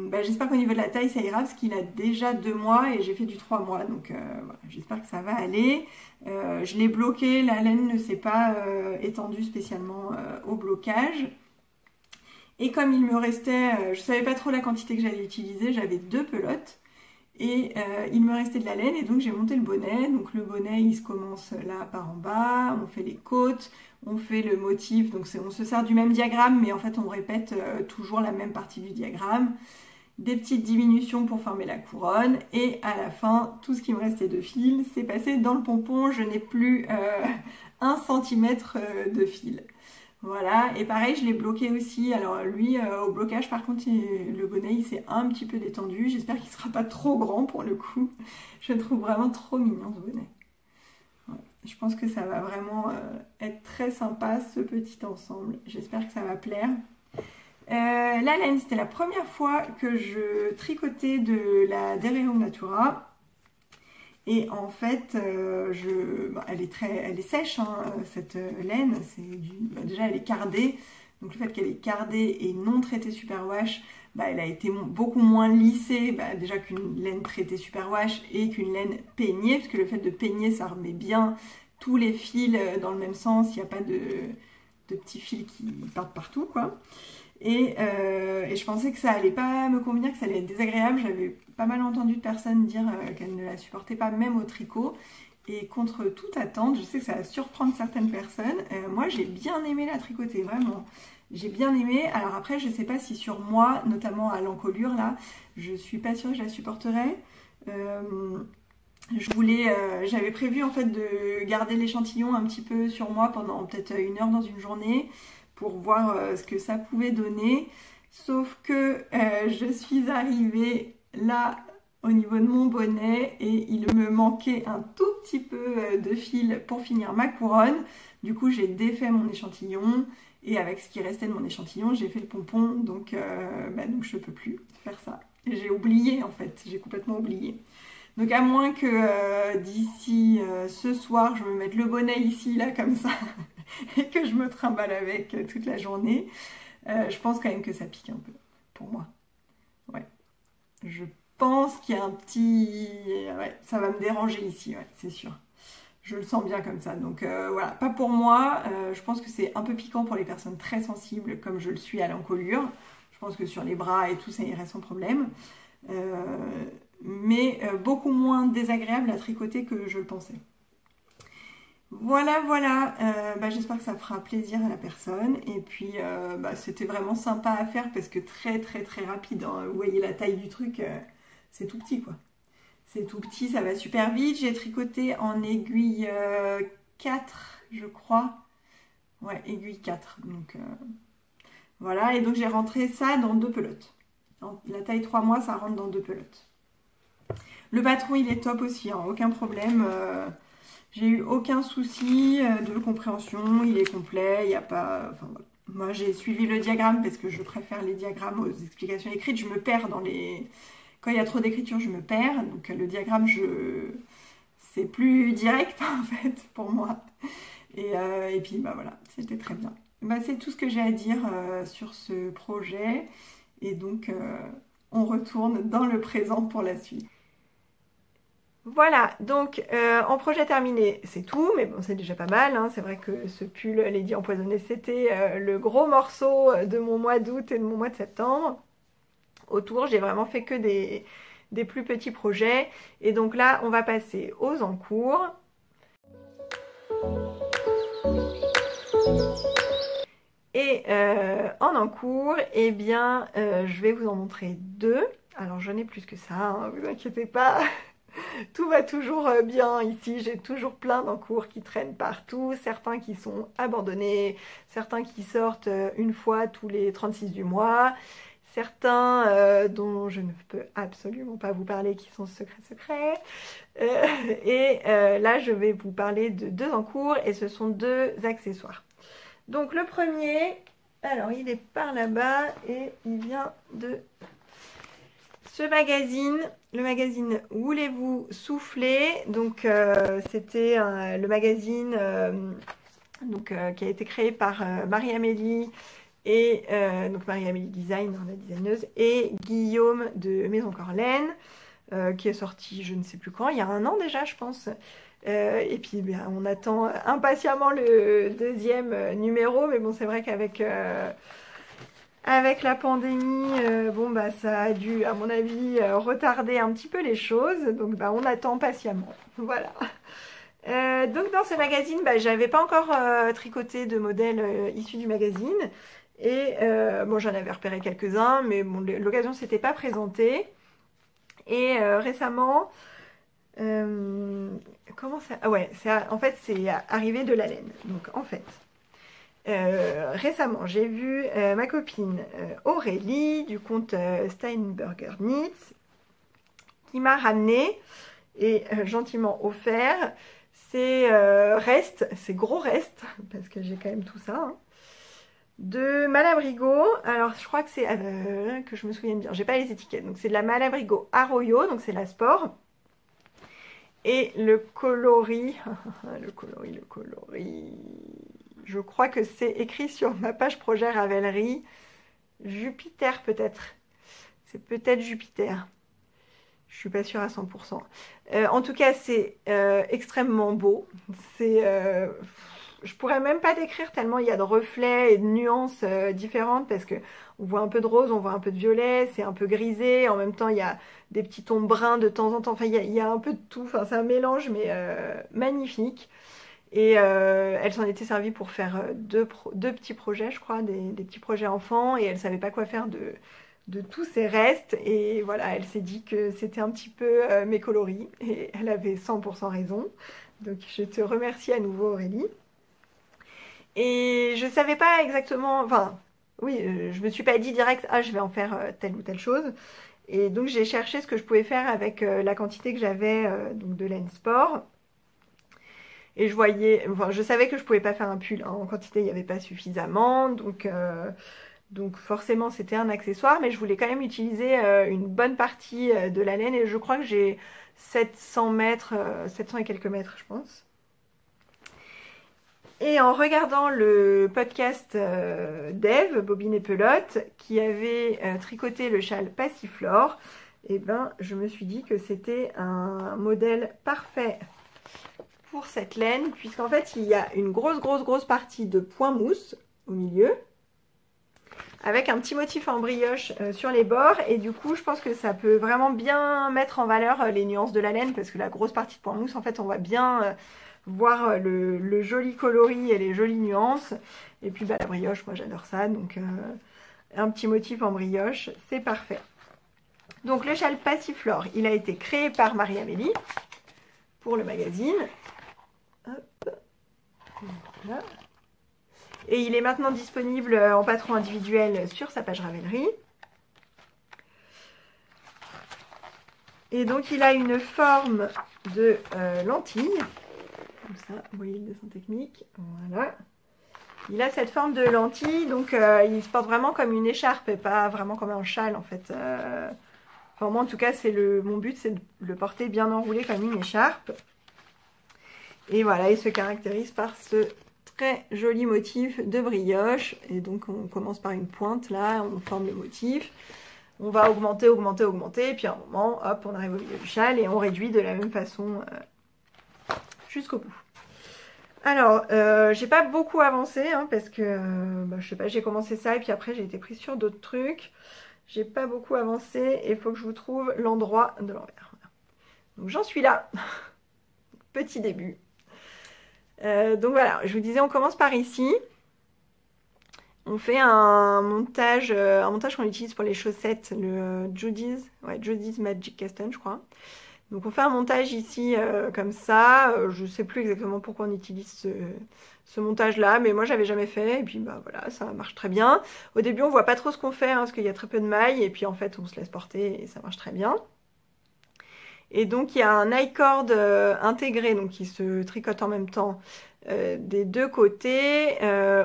bah, j'espère qu'au niveau de la taille ça ira, parce qu'il a déjà 2 mois et j'ai fait du 3 mois, donc voilà, j'espère que ça va aller. Je l'ai bloqué, la laine ne s'est pas étendue spécialement au blocage. Et comme il me restait, je ne savais pas trop la quantité que j'allais utiliser, j'avais 2 pelotes. Et il me restait de la laine et donc j'ai monté le bonnet. Donc le bonnet il se commence là par en bas, on fait les côtes, on fait le motif, donc on se sert du même diagramme mais en fait on répète toujours la même partie du diagramme. Des petites diminutions pour former la couronne et à la fin tout ce qui me restait de fil c'est passé dans le pompon, je n'ai plus 1 cm de fil. Voilà, et pareil, je l'ai bloqué aussi. Alors lui, au blocage, par contre, le bonnet, il s'est un petit peu détendu. J'espère qu'il ne sera pas trop grand pour le coup. Je le trouve vraiment trop mignon, ce bonnet. Ouais. Je pense que ça va vraiment être très sympa, ce petit ensemble. J'espère que ça va plaire. La laine, c'était la première fois que je tricotais de la Dereum Natura. Et en fait, elle est sèche, hein, cette laine. Déjà, elle est cardée. Donc le fait qu'elle est cardée et non traitée superwash, elle a été beaucoup moins lissée déjà qu'une laine traitée superwash et qu'une laine peignée. Parce que le fait de peigner, ça remet bien tous les fils dans le même sens. Il n'y a pas de petits fils qui partent partout, quoi. Et je pensais que ça allait pas me convenir, que ça allait être désagréable. J'avais pas mal entendu de personnes dire qu'elles ne la supportaient pas même au tricot. Et contre toute attente, je sais que ça va surprendre certaines personnes. Moi, j'ai bien aimé la tricoter, vraiment. J'ai bien aimé. Alors après, je sais pas si sur moi, notamment à l'encolure, là, je suis pas sûre que je la supporterais. J'avais prévu en fait de garder l'échantillon un petit peu sur moi pendant peut-être 1 heure dans une journée, pour voir ce que ça pouvait donner. Sauf que je suis arrivée là au niveau de mon bonnet et il me manquait un tout petit peu de fil pour finir ma couronne. Du coup, j'ai défait mon échantillon et avec ce qui restait de mon échantillon, j'ai fait le pompon. Donc je ne peux plus faire ça. J'ai oublié en fait, j'ai complètement oublié. Donc à moins que d'ici ce soir, je me mette le bonnet ici, là, comme ça, et que je me trimballe avec toute la journée, je pense quand même que ça pique un peu, pour moi. Ouais. Je pense qu'il y a un petit... Ouais, ça va me déranger ici, ouais, c'est sûr. Je le sens bien comme ça. Donc voilà, pas pour moi. Je pense que c'est un peu piquant pour les personnes très sensibles, comme je le suis à l'encolure. Je pense que sur les bras et tout, ça irait sans problème. Mais beaucoup moins désagréable à tricoter que je le pensais. Voilà, voilà, j'espère que ça fera plaisir à la personne. Et puis, c'était vraiment sympa à faire parce que très, très, très rapide, hein. Vous voyez la taille du truc, c'est tout petit, quoi. C'est tout petit, ça va super vite. J'ai tricoté en aiguille 4, je crois. Ouais, aiguille 4. Donc, voilà. Et donc, j'ai rentré ça dans 2 pelotes. La taille 3 mois, ça rentre dans 2 pelotes. Le patron, il est top aussi, hein, aucun problème. J'ai eu aucun souci de compréhension, il est complet, il n'y a pas... Enfin, voilà. Moi, j'ai suivi le diagramme parce que je préfère les diagrammes aux explications écrites. Je me perds dans les... Quand il y a trop d'écriture, je me perds. Donc, le diagramme, c'est plus direct, en fait, pour moi. Et puis, voilà, c'était très bien. C'est tout ce que j'ai à dire sur ce projet. Et donc, on retourne dans le présent pour la suite. Voilà, donc en projet terminé, c'est tout, mais bon, c'est déjà pas mal, hein. C'est vrai que ce pull Lady Empoisonnée, c'était le gros morceau de mon mois d'août et de mon mois de septembre. Autour, j'ai vraiment fait que des plus petits projets. Et donc là, on va passer aux encours. Et en encours, eh bien, je vais vous en montrer 2. Alors, je n'ai plus que ça, hein, vous inquiétez pas. Tout va toujours bien ici, j'ai toujours plein d'encours qui traînent partout, certains qui sont abandonnés, certains qui sortent une fois tous les 36 du mois, certains dont je ne peux absolument pas vous parler qui sont secrets. Là, je vais vous parler de 2 encours et ce sont 2 accessoires. Donc le premier, alors il est par là-bas et il vient de ce magazine, le magazine Voulez-vous souffler. Donc c'était le magazine qui a été créé par Marie-Amélie et donc Marie-Amélie Design, la designeuse, et Guillaume de Maison Corlaine, qui est sorti je ne sais plus quand, il y a 1 an déjà je pense. Et puis on attend impatiemment le 2e numéro, mais bon c'est vrai qu'avec avec la pandémie, ça a dû, à mon avis, retarder un petit peu les choses. Donc, on attend patiemment. Voilà. Donc, dans ce magazine, j'avais pas encore tricoté de modèles issus du magazine. Et j'en avais repéré quelques-uns, mais bon, l'occasion s'était pas présentée. Et récemment, comment ça... Ah ouais, en fait, c'est arrivé de la laine. Donc, en fait... récemment, j'ai vu ma copine Aurélie du compte Steinberger Knits qui m'a ramené et gentiment offert ces restes, ces gros restes, parce que j'ai quand même tout ça, hein, de Malabrigo. Alors, je crois que c'est, que je me souvienne bien, j'ai pas les étiquettes, donc c'est de la Malabrigo Arroyo, donc c'est la sport. Et le coloris, le coloris, je crois que c'est écrit sur ma page projet Ravelry. Jupiter peut-être. C'est peut-être Jupiter. Je suis pas sûre à 100%. En tout cas, c'est extrêmement beau. Je pourrais même pas décrire tellement il y a de reflets et de nuances différentes parce que on voit un peu de rose, on voit un peu de violet, c'est un peu grisé. En même temps, il y a des petits tons bruns de temps en temps. Enfin, il y a un peu de tout. Enfin, c'est un mélange, mais magnifique. Et elle s'en était servie pour faire 2 petits projets, je crois, des petits projets enfants. Et elle savait pas quoi faire de tous ces restes. Et voilà, elle s'est dit que c'était un petit peu mes coloris. Et elle avait 100% raison. Donc je te remercie à nouveau Aurélie. Et je savais pas exactement... Enfin, oui, je me suis pas dit direct, ah, je vais en faire telle ou telle chose. Et donc j'ai cherché ce que je pouvais faire avec la quantité que j'avais donc de laine sport. Et je savais que je pouvais pas faire un pull, hein, en quantité il n'y avait pas suffisamment, donc forcément c'était un accessoire, mais je voulais quand même utiliser une bonne partie de la laine et je crois que j'ai 700 mètres, 700 et quelques mètres je pense. Et en regardant le podcast d'Eve, Bobine et Pelote, qui avait tricoté le châle Passiflore, je me suis dit que c'était un modèle parfait pour cette laine, puisqu'en fait il y a une grosse partie de point mousse au milieu avec un petit motif en brioche sur les bords. Et du coup, je pense que ça peut vraiment bien mettre en valeur les nuances de la laine, parce que la grosse partie de point mousse, en fait, on va bien voir le joli coloris et les jolies nuances. Et puis, bah, la brioche, moi, j'adore ça. Donc, un petit motif en brioche, c'est parfait. Donc, le châle Passiflore, il a été créé par Marie-Amélie pour le magazine. Hop. Voilà. Et il est maintenant disponible en patron individuel sur sa page Ravelry. Et donc il a une forme de lentille. Comme ça, vous voyez le dessin technique. Voilà. Il a cette forme de lentille, donc il se porte vraiment comme une écharpe et pas vraiment comme un châle en fait. Enfin moi en tout cas, mon but c'est de le porter bien enroulé comme une écharpe. Et voilà, il se caractérise par ce très joli motif de brioche. Et donc on commence par une pointe là, on forme le motif. On va augmenter, augmenter, augmenter. Et puis à un moment, hop, on arrive au milieu du châle et on réduit de la même façon jusqu'au bout. Alors, j'ai pas beaucoup avancé hein, parce que, je sais pas, j'ai commencé ça et puis après j'ai été prise sur d'autres trucs. J'ai pas beaucoup avancé et il faut que je vous trouve l'endroit de l'envers. Voilà. Donc j'en suis là. Petit début. Donc voilà, je vous disais, on commence par ici. On fait un montage qu'on utilise pour les chaussettes, le Judy's Magic Cast On, je crois. Donc on fait un montage ici comme ça. Je sais plus exactement pourquoi on utilise ce montage-là, mais moi j'avais jamais fait. Et puis bah voilà, ça marche très bien. Au début, on voit pas trop ce qu'on fait, hein, parce qu'il y a très peu de mailles. Et puis en fait, on se laisse porter et ça marche très bien. Et donc il y a un I-cord intégré, donc qui se tricote en même temps des deux côtés.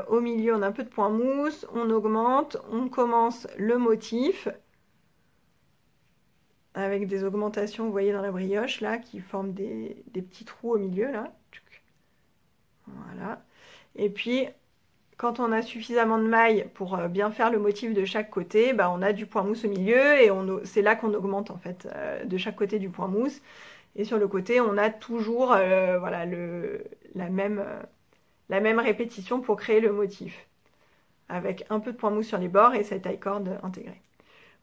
Au milieu, on a un peu de point mousse, on augmente, on commence le motif avec des augmentations, vous voyez dans la brioche là, qui forment des petits trous au milieu là. Voilà. Et puis, quand on a suffisamment de mailles pour bien faire le motif de chaque côté, bah, on a du point mousse au milieu et c'est là qu'on augmente en fait de chaque côté du point mousse. Et sur le côté, on a toujours voilà, la même répétition pour créer le motif. Avec un peu de point mousse sur les bords et cette I-cord intégrée.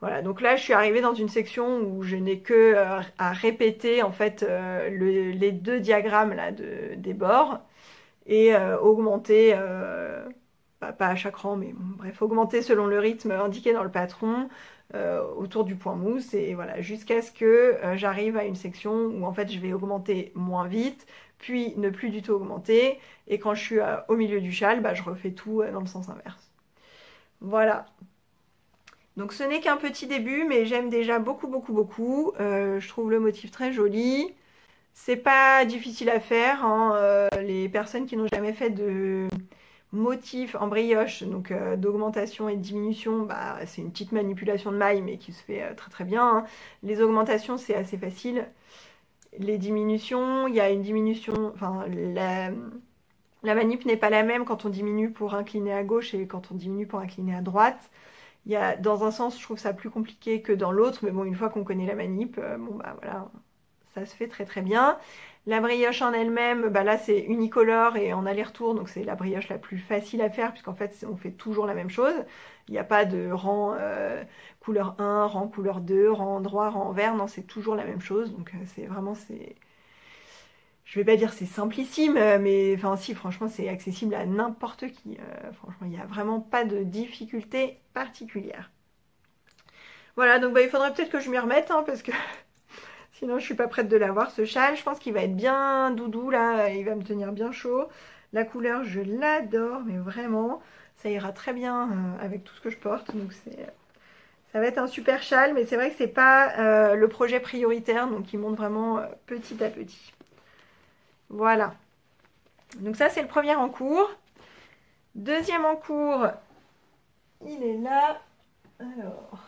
Voilà, donc là je suis arrivée dans une section où je n'ai que à répéter en fait les deux diagrammes là, des bords et augmenter, pas à chaque rang, mais bon, bref, augmenter selon le rythme indiqué dans le patron autour du point mousse et voilà, jusqu'à ce que j'arrive à une section où en fait je vais augmenter moins vite, puis ne plus du tout augmenter et quand je suis au milieu du châle, bah, je refais tout dans le sens inverse. Voilà. Donc ce n'est qu'un petit début, mais j'aime déjà beaucoup, beaucoup, beaucoup. Je trouve le motif très joli. C'est pas difficile à faire, hein. Les personnes qui n'ont jamais fait de motif en brioche, donc d'augmentation et de diminution, bah, c'est une petite manipulation de maille, mais qui se fait très très bien, hein. Les augmentations, c'est assez facile. Les diminutions, il y a une diminution, enfin la manip n'est pas la même quand on diminue pour incliner à gauche et quand on diminue pour incliner à droite. Il y a, dans un sens, je trouve ça plus compliqué que dans l'autre, mais bon, une fois qu'on connaît la manip, bon bah voilà, ça se fait très très bien. La brioche en elle-même, bah là c'est unicolore et en aller-retour, donc c'est la brioche la plus facile à faire, puisqu'en fait on fait toujours la même chose. Il n'y a pas de rang couleur 1, rang couleur 2, rang droit, rang vert, non, c'est toujours la même chose, donc c'est vraiment, je vais pas dire c'est simplissime, mais enfin si, franchement c'est accessible à n'importe qui. Franchement, il n'y a vraiment pas de difficulté particulière. Voilà, donc bah, il faudrait peut-être que je m'y remette, hein, parce que sinon je suis pas prête de l'avoir ce châle. Je pense qu'il va être bien doudou là, il va me tenir bien chaud. La couleur, je l'adore, mais vraiment, ça ira très bien avec tout ce que je porte. Donc ça va être un super châle, mais c'est vrai que c'est pas le projet prioritaire, donc il monte vraiment petit à petit. Voilà. Donc ça, c'est le premier en cours. Deuxième en cours, il est là. Alors,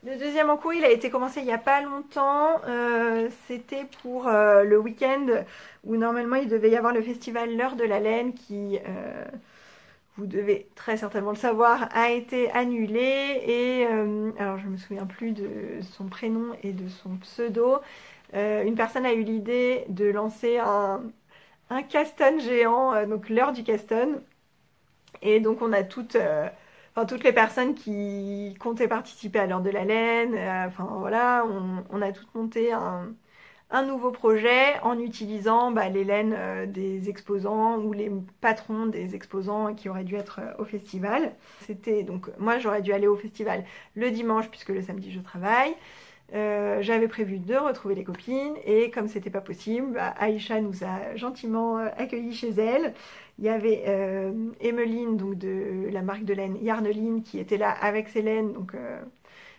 le deuxième en cours, il a été commencé il n'y a pas longtemps. C'était pour le week-end où normalement il devait y avoir le festival L'Heure de la Laine qui, vous devez très certainement le savoir, a été annulé. Et alors, je ne me souviens plus de son prénom et de son pseudo. Une personne a eu l'idée de lancer un cast-on géant, donc l'heure du cast-on. Et donc on a toutes, enfin toutes les personnes qui comptaient participer à l'heure de la laine. Enfin voilà, on a toutes monté un nouveau projet en utilisant les laines des exposants ou les patrons des exposants qui auraient dû être au festival. C'était donc, moi j'aurais dû aller au festival le dimanche puisque le samedi je travaille. J'avais prévu de retrouver les copines et comme c'était pas possible, Aïcha nous a gentiment accueillis chez elle. Il y avait Emmeline, donc de la marque de laine Yarneline, qui était là avec ses laines, donc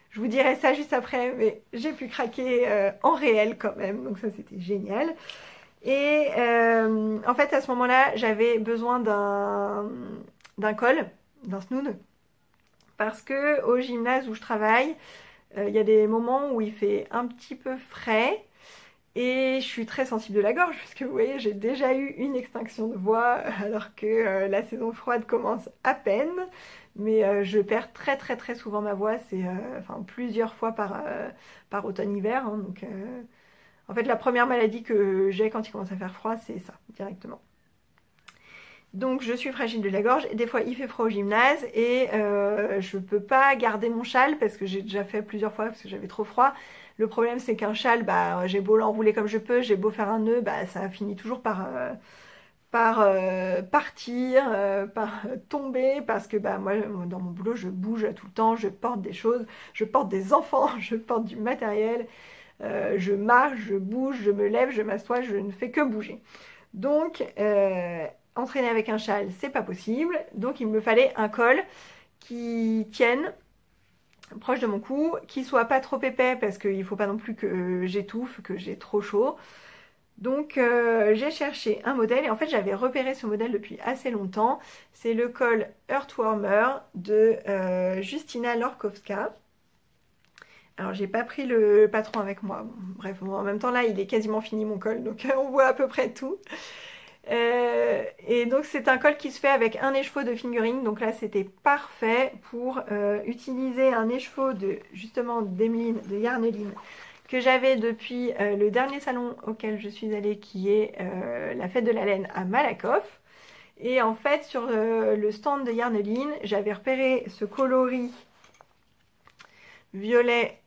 je vous dirai ça juste après, mais j'ai pu craquer en réel quand même, donc ça c'était génial. Et en fait à ce moment-là j'avais besoin d'un col, d'un snood, parce que au gymnase où je travaille, il y a des moments où il fait un petit peu frais et je suis très sensible de la gorge puisque vous voyez j'ai déjà eu une extinction de voix alors que la saison froide commence à peine, mais je perds très souvent ma voix, c'est enfin plusieurs fois par automne-hiver, hein, donc en fait la première maladie que j'ai quand il commence à faire froid c'est ça directement. Donc je suis fragile de la gorge et des fois il fait froid au gymnase et je peux pas garder mon châle parce que j'ai déjà fait plusieurs fois parce que j'avais trop froid. Le problème c'est qu'un châle, j'ai beau l'enrouler comme je peux, j'ai beau faire un nœud, ça finit toujours par partir, par tomber parce que moi dans mon boulot je bouge tout le temps, je porte des choses, je porte des enfants, je porte du matériel, je marche, je bouge, je me lève, je m'assois, je ne fais que bouger. Donc entraîner avec un châle, c'est pas possible. Donc il me fallait un col qui tienne proche de mon cou, qui soit pas trop épais parce qu'il faut pas non plus que j'étouffe, que j'ai trop chaud. Donc j'ai cherché un modèle et en fait j'avais repéré ce modèle depuis assez longtemps. C'est le col Earthwarmer de Justina Lorkowska. Alors j'ai pas pris le patron avec moi. Bon, bref, en même temps là il est quasiment fini mon col, donc on voit à peu près tout. Et donc c'est un col qui se fait avec un écheveau de fingering, donc là c'était parfait pour utiliser un écheveau de justement d'Emeline, de Yarneline, que j'avais depuis le dernier salon auquel je suis allée, qui est la fête de la laine à Malakoff. Et en fait sur le stand de Yarneline j'avais repéré ce coloris violet,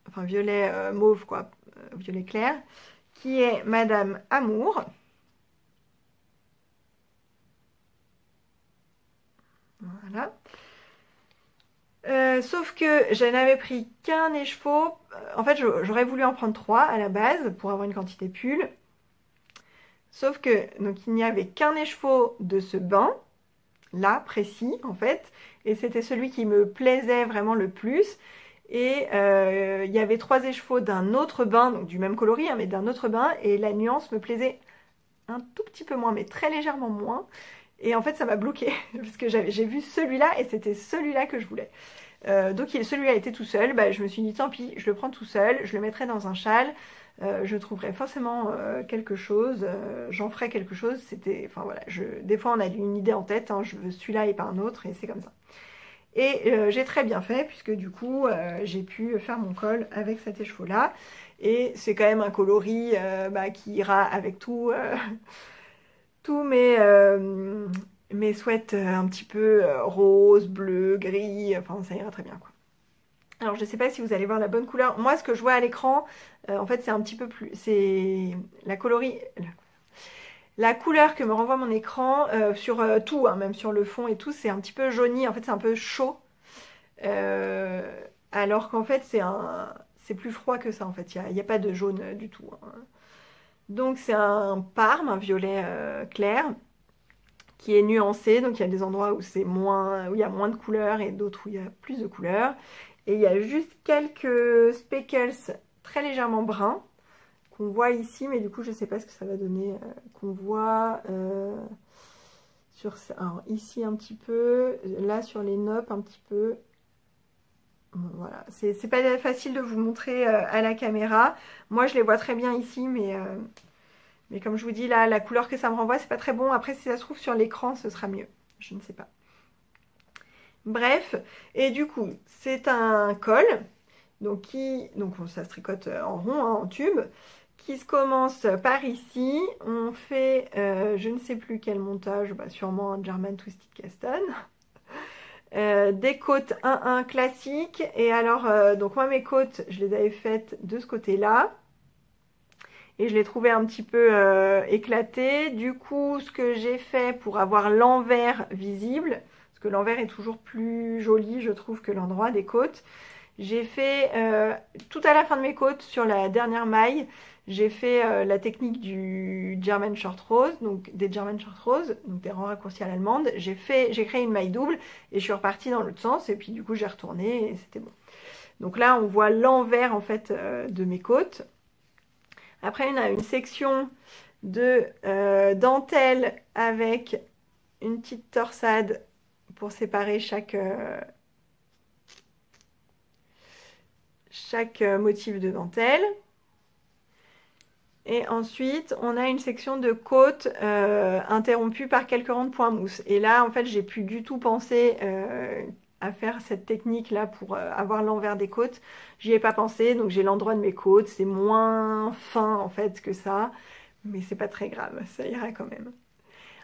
enfin violet mauve quoi, violet clair, qui est Madame Amour. Voilà. Sauf que je n'avais pris qu'un écheveau. En fait, j'aurais voulu en prendre 3 à la base pour avoir une quantité pull. Sauf que donc il n'y avait qu'un écheveau de ce bain, là, précis, en fait. Et c'était celui qui me plaisait vraiment le plus. Et il y avait 3 écheveaux d'un autre bain, donc du même coloris, hein, mais d'un autre bain. Et la nuance me plaisait un tout petit peu moins, mais très légèrement moins. Et en fait ça m'a bloqué parce que j'ai vu celui-là et c'était celui-là que je voulais. Donc celui-là était tout seul, je me suis dit tant pis, je le prends tout seul, je le mettrai dans un châle, je trouverai forcément quelque chose, j'en ferai quelque chose. C'était, enfin voilà, des fois on a une idée en tête, hein, je veux celui-là et pas un autre et c'est comme ça. Et j'ai très bien fait puisque du coup j'ai pu faire mon col avec cet écheveau-là. Et c'est quand même un coloris qui ira avec tout. Tous mes sweats un petit peu rose, bleu, gris, enfin ça ira très bien quoi. Alors je sais pas si vous allez voir la bonne couleur. Moi ce que je vois à l'écran, en fait c'est un petit peu plus... C'est la coloris... La couleur que me renvoie mon écran sur tout, hein, même sur le fond et tout, c'est un petit peu jauni, en fait c'est un peu chaud. Alors qu'en fait c'est plus froid que ça en fait, il n'y a pas de jaune du tout, hein. Donc c'est un parme, un violet clair, qui est nuancé. Donc il y a des endroits où c'est moins, où il y a moins de couleurs et d'autres où il y a plus de couleurs. Et il y a juste quelques speckles très légèrement bruns qu'on voit ici, mais du coup je sais pas ce que ça va donner, qu'on voit sur ça. Alors ici un petit peu, là sur les noppes un petit peu. Bon, voilà, c'est pas facile de vous montrer à la caméra. Moi je les vois très bien ici, mais comme je vous dis là, la couleur que ça me renvoie c'est pas très bon. Après si ça se trouve sur l'écran ce sera mieux, je ne sais pas. Bref, et du coup c'est un col donc ça se tricote en rond, hein, en tube, qui se commence par ici. On fait je ne sais plus quel montage, sûrement un German Twisted Caston. des côtes 1-1 classiques. Et alors, donc moi mes côtes, je les avais faites de ce côté-là. Et je les trouvais un petit peu éclatées. Du coup, ce que j'ai fait pour avoir l'envers visible, parce que l'envers est toujours plus joli, je trouve, que l'endroit des côtes, j'ai fait tout à la fin de mes côtes, sur la dernière maille, j'ai fait la technique du German Short Rose, donc des German Short Rose, donc des rangs raccourcis à l'allemande. J'ai créé une maille double et je suis repartie dans l'autre sens et puis du coup j'ai retourné et c'était bon. Donc là on voit l'envers en fait de mes côtes. Après on a une section de dentelle avec une petite torsade pour séparer chaque motif de dentelle. Et ensuite, on a une section de côte interrompue par quelques rangs de points mousse. Et là, en fait, j'ai plus du tout pensé à faire cette technique-là pour avoir l'envers des côtes. J'y ai pas pensé, donc j'ai l'endroit de mes côtes. C'est moins fin, en fait, que ça. Mais c'est pas très grave, ça ira quand même.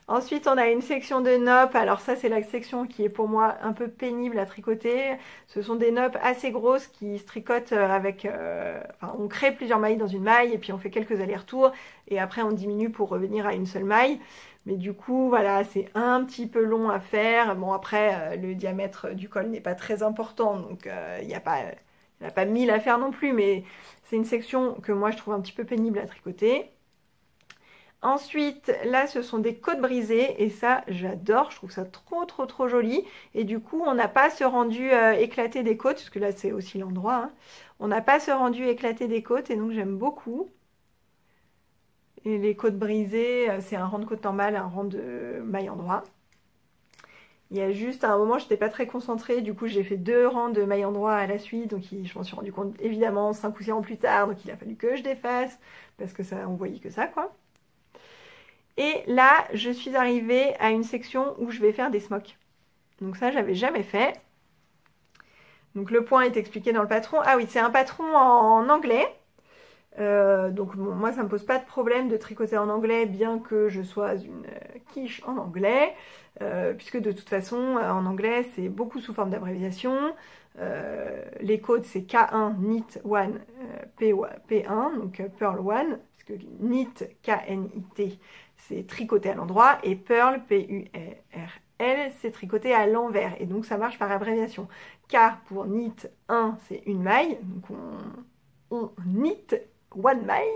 Ensuite, on a une section de noppes. Alors ça, c'est la section qui est pour moi un peu pénible à tricoter. Ce sont des noppes assez grosses qui se tricotent avec... enfin, on crée plusieurs mailles dans une maille et puis on fait quelques allers-retours. Et après, on diminue pour revenir à une seule maille. Mais du coup, voilà, c'est un petit peu long à faire. Bon, après, le diamètre du col n'est pas très important. Donc, il n'y a pas 1000 à faire non plus. Mais c'est une section que moi, je trouve un petit peu pénible à tricoter. Ensuite, là, ce sont des côtes brisées et ça, j'adore. Je trouve ça trop joli. Et du coup, on n'a pas ce rendu éclaté des côtes, parce que là, c'est aussi l'endroit. Hein. On n'a pas ce rendu éclaté des côtes et donc j'aime beaucoup. Et les côtes brisées, c'est un rang de côte normale, un rang de maille endroit. Il y a juste à un moment, je n'étais pas très concentrée. Du coup, j'ai fait 2 rangs de maille endroit à la suite. Donc, je m'en suis rendu compte évidemment 5 ou 6 rangs plus tard. Donc, il a fallu que je défasse parce que ça, on voyait que ça, quoi. Et là, je suis arrivée à une section où je vais faire des smocks. Donc ça, j'avais jamais fait. Donc le point est expliqué dans le patron. Ah oui, c'est un patron en anglais. Donc bon, moi, ça me pose pas de problème de tricoter en anglais, bien que je sois une quiche en anglais. Puisque de toute façon, en anglais, c'est beaucoup sous forme d'abréviation. Les codes, c'est K1, Knit 1, P1, donc Purl 1. Parce que Knit, K-N-I-T, c'est tricoté à l'endroit, et Purl, P-U-R-L, c'est tricoté à l'envers, et donc ça marche par abréviation. K pour knit 1, c'est une maille, donc on knit one maille,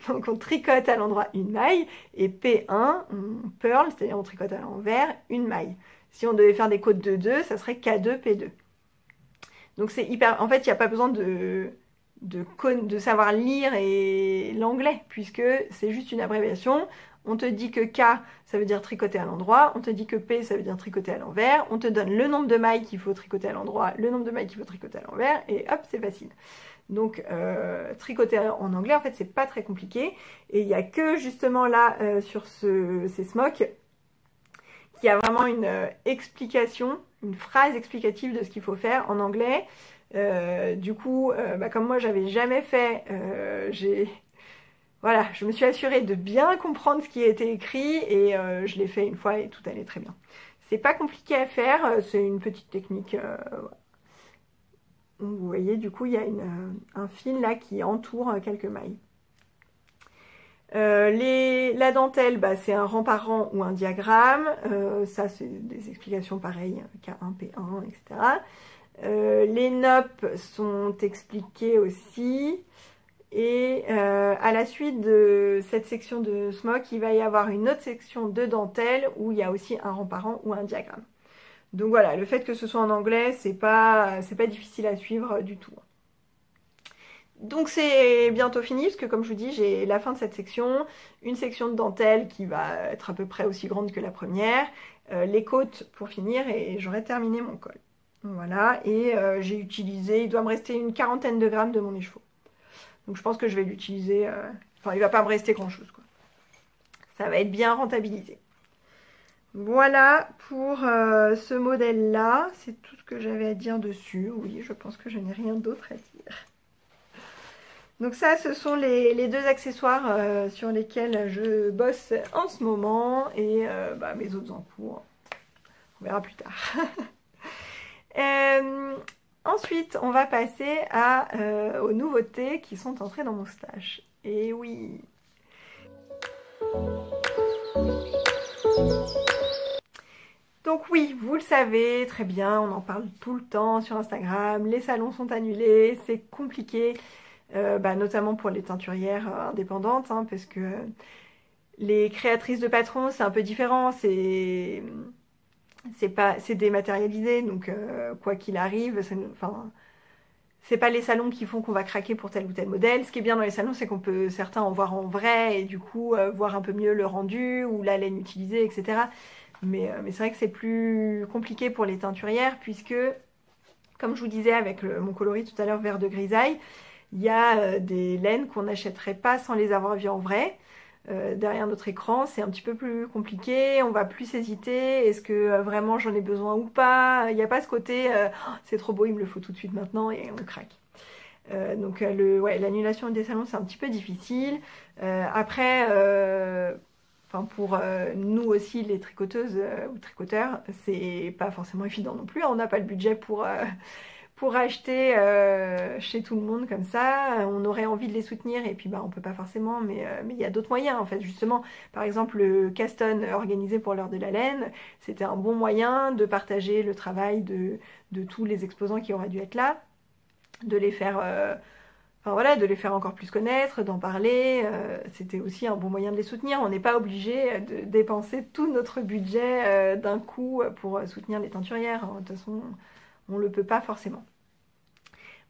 donc on tricote à l'endroit une maille, et P1, on purl, c'est-à-dire on tricote à l'envers une maille. Si on devait faire des côtes de 2, ça serait K2, P2. Donc c'est hyper... En fait, il n'y a pas besoin de savoir lire et l'anglais, puisque c'est juste une abréviation. On te dit que K, ça veut dire tricoter à l'endroit. On te dit que P, ça veut dire tricoter à l'envers. On te donne le nombre de mailles qu'il faut tricoter à l'endroit, le nombre de mailles qu'il faut tricoter à l'envers, et hop, c'est facile. Donc, tricoter en anglais, en fait, c'est pas très compliqué. Et il n'y a que, justement, là, sur ces smocks, qu'il y a vraiment une explication, une phrase explicative de ce qu'il faut faire en anglais. Du coup, comme moi j'avais jamais fait, voilà, je me suis assurée de bien comprendre ce qui a été écrit et je l'ai fait une fois et tout allait très bien. C'est pas compliqué à faire, c'est une petite technique. Vous voyez, du coup, il y a un fil là qui entoure quelques mailles. La dentelle, c'est un rang par rang ou un diagramme. Ça, c'est des explications pareilles, K1, P1, etc. Les noppes sont expliquées aussi. Et à la suite de cette section de smock, il va y avoir une autre section de dentelle où il y a aussi un rang par rang ou un diagramme. Donc voilà, le fait que ce soit en anglais, c'est pas difficile à suivre du tout. Donc c'est bientôt fini, parce que comme je vous dis, j'ai la fin de cette section, une section de dentelle qui va être à peu près aussi grande que la première, les côtes pour finir, et j'aurai terminé mon col. Voilà, et j'ai utilisé, il doit me rester une 40aine de grammes de mon écheveau. Donc je pense que je vais l'utiliser, enfin il va pas me rester grand chose, quoi. Ça va être bien rentabilisé. Voilà pour ce modèle-là, c'est tout ce que j'avais à dire dessus. Oui, je pense que je n'ai rien d'autre à dire. Donc ça, ce sont les deux accessoires sur lesquels je bosse en ce moment et mes autres en cours, on verra plus tard. Ensuite, on va passer aux nouveautés qui sont entrées dans mon stash. Et oui. Donc oui, vous le savez très bien, on en parle tout le temps sur Instagram, les salons sont annulés, c'est compliqué, notamment pour les teinturières indépendantes, hein, parce que les créatrices de patrons, c'est un peu différent, c'est dématérialisé, donc quoi qu'il arrive, c'est pas les salons qui font qu'on va craquer pour tel ou tel modèle. Ce qui est bien dans les salons, c'est qu'on peut certains en voir en vrai et du coup voir un peu mieux le rendu ou la laine utilisée, etc. Mais c'est vrai que c'est plus compliqué pour les teinturières puisque, comme je vous disais avec mon coloris tout à l'heure vert de grisaille, il y a des laines qu'on n'achèterait pas sans les avoir vues en vrai. Derrière notre écran, c'est un petit peu plus compliqué, on va plus hésiter, est-ce que vraiment j'en ai besoin ou pas, il n'y a pas ce côté oh, c'est trop beau, il me le faut tout de suite maintenant et on craque. Donc l'annulation des salons c'est un petit peu difficile. Après, pour nous aussi les tricoteuses ou tricoteurs, c'est pas forcément évident non plus, on n'a pas le budget pour acheter chez tout le monde comme ça. On aurait envie de les soutenir et puis on peut pas forcément, mais il y a d'autres moyens en fait. Justement, par exemple le Caston organisé pour l'heure de la laine, c'était un bon moyen de partager le travail de tous les exposants qui auraient dû être là, de les faire de les faire encore plus connaître, d'en parler, c'était aussi un bon moyen de les soutenir. On n'est pas obligé de dépenser tout notre budget d'un coup pour soutenir les teinturières. De toute façon, on ne le peut pas forcément.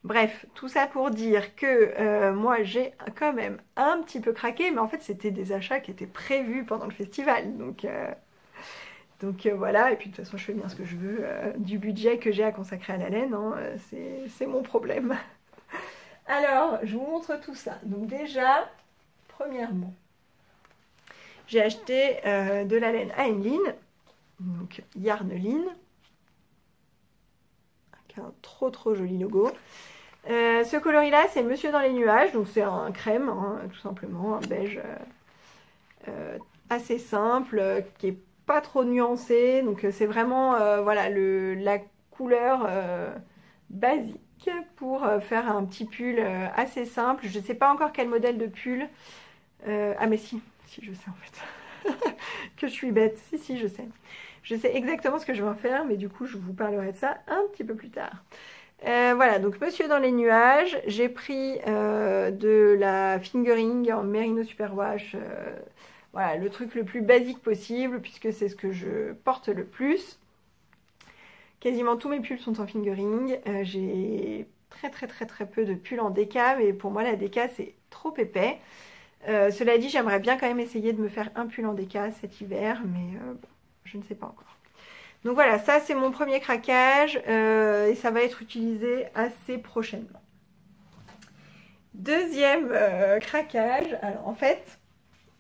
Bref, tout ça pour dire que moi j'ai quand même un petit peu craqué, mais en fait c'était des achats qui étaient prévus pendant le festival. Donc voilà, et puis de toute façon je fais bien ce que je veux du budget que j'ai à consacrer à la laine, hein, c'est mon problème. Alors, je vous montre tout ça. Donc déjà, premièrement, j'ai acheté de la laine à Emeline, donc Yarneline, avec un trop joli logo. Ce coloris là, c'est Monsieur dans les nuages, donc c'est un crème, hein, tout simplement, un beige assez simple, qui est pas trop nuancé, donc c'est vraiment la couleur basique pour faire un petit pull assez simple. Je ne sais pas encore quel modèle de pull. Ah mais si je sais en fait. Que je suis bête. Si je sais. Je sais exactement ce que je vais en faire, mais du coup je vous parlerai de ça un petit peu plus tard. Voilà, donc Monsieur dans les nuages. J'ai pris de la fingering en Merino Superwash. Voilà, le truc le plus basique possible, puisque c'est ce que je porte le plus. Quasiment tous mes pulls sont en fingering. J'ai très peu de pulls en déca, mais pour moi la déca c'est trop épais. Cela dit, j'aimerais bien quand même essayer de me faire un pull en déca cet hiver, mais bon, je ne sais pas encore. Donc voilà, ça c'est mon premier craquage et ça va être utilisé assez prochainement. Deuxième craquage, alors en fait,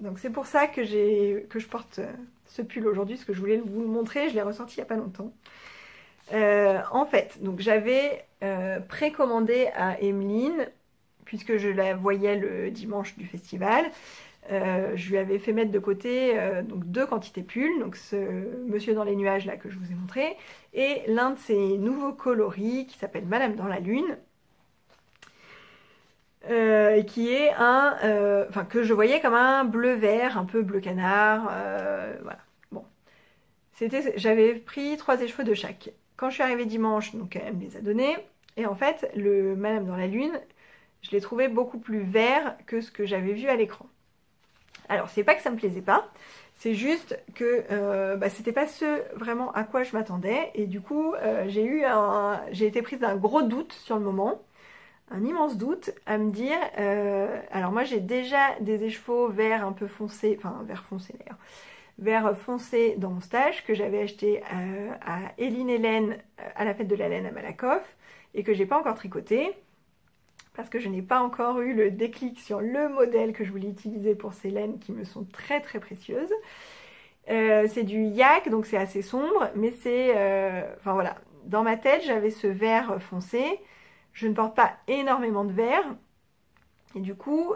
donc c'est pour ça que je porte ce pull aujourd'hui, parce que je voulais vous le montrer, je l'ai ressorti il n'y a pas longtemps. En fait, donc j'avais précommandé à Emeline, puisque je la voyais le dimanche du festival, je lui avais fait mettre de côté donc 2 quantités pulls, donc ce Monsieur dans les nuages là que je vous ai montré, et l'un de ses nouveaux coloris qui s'appelle Madame dans la lune, qui est que je voyais comme un bleu vert, un peu bleu canard, voilà. Bon, j'avais pris 3 écheveaux de chaque. Quand je suis arrivée dimanche, donc elle me les a donnés. Et en fait, le Madame dans la lune, je l'ai trouvé beaucoup plus vert que ce que j'avais vu à l'écran. Alors, c'est pas que ça me plaisait pas, c'est juste que c'était pas ce vraiment à quoi je m'attendais. Et du coup, j'ai été prise d'un gros doute sur le moment, un immense doute à me dire. Alors moi, j'ai déjà des écheveaux vert un peu foncé, enfin vert foncé d'ailleurs. Vert foncé dans mon stage que j'avais acheté à Eline Hélène à la fête de la laine à Malakoff et que j'ai pas encore tricoté parce que je n'ai pas encore eu le déclic sur le modèle que je voulais utiliser pour ces laines qui me sont très précieuses. C'est du yak, donc c'est assez sombre, mais c'est voilà, dans ma tête j'avais ce vert foncé. Je ne porte pas énormément de vert et du coup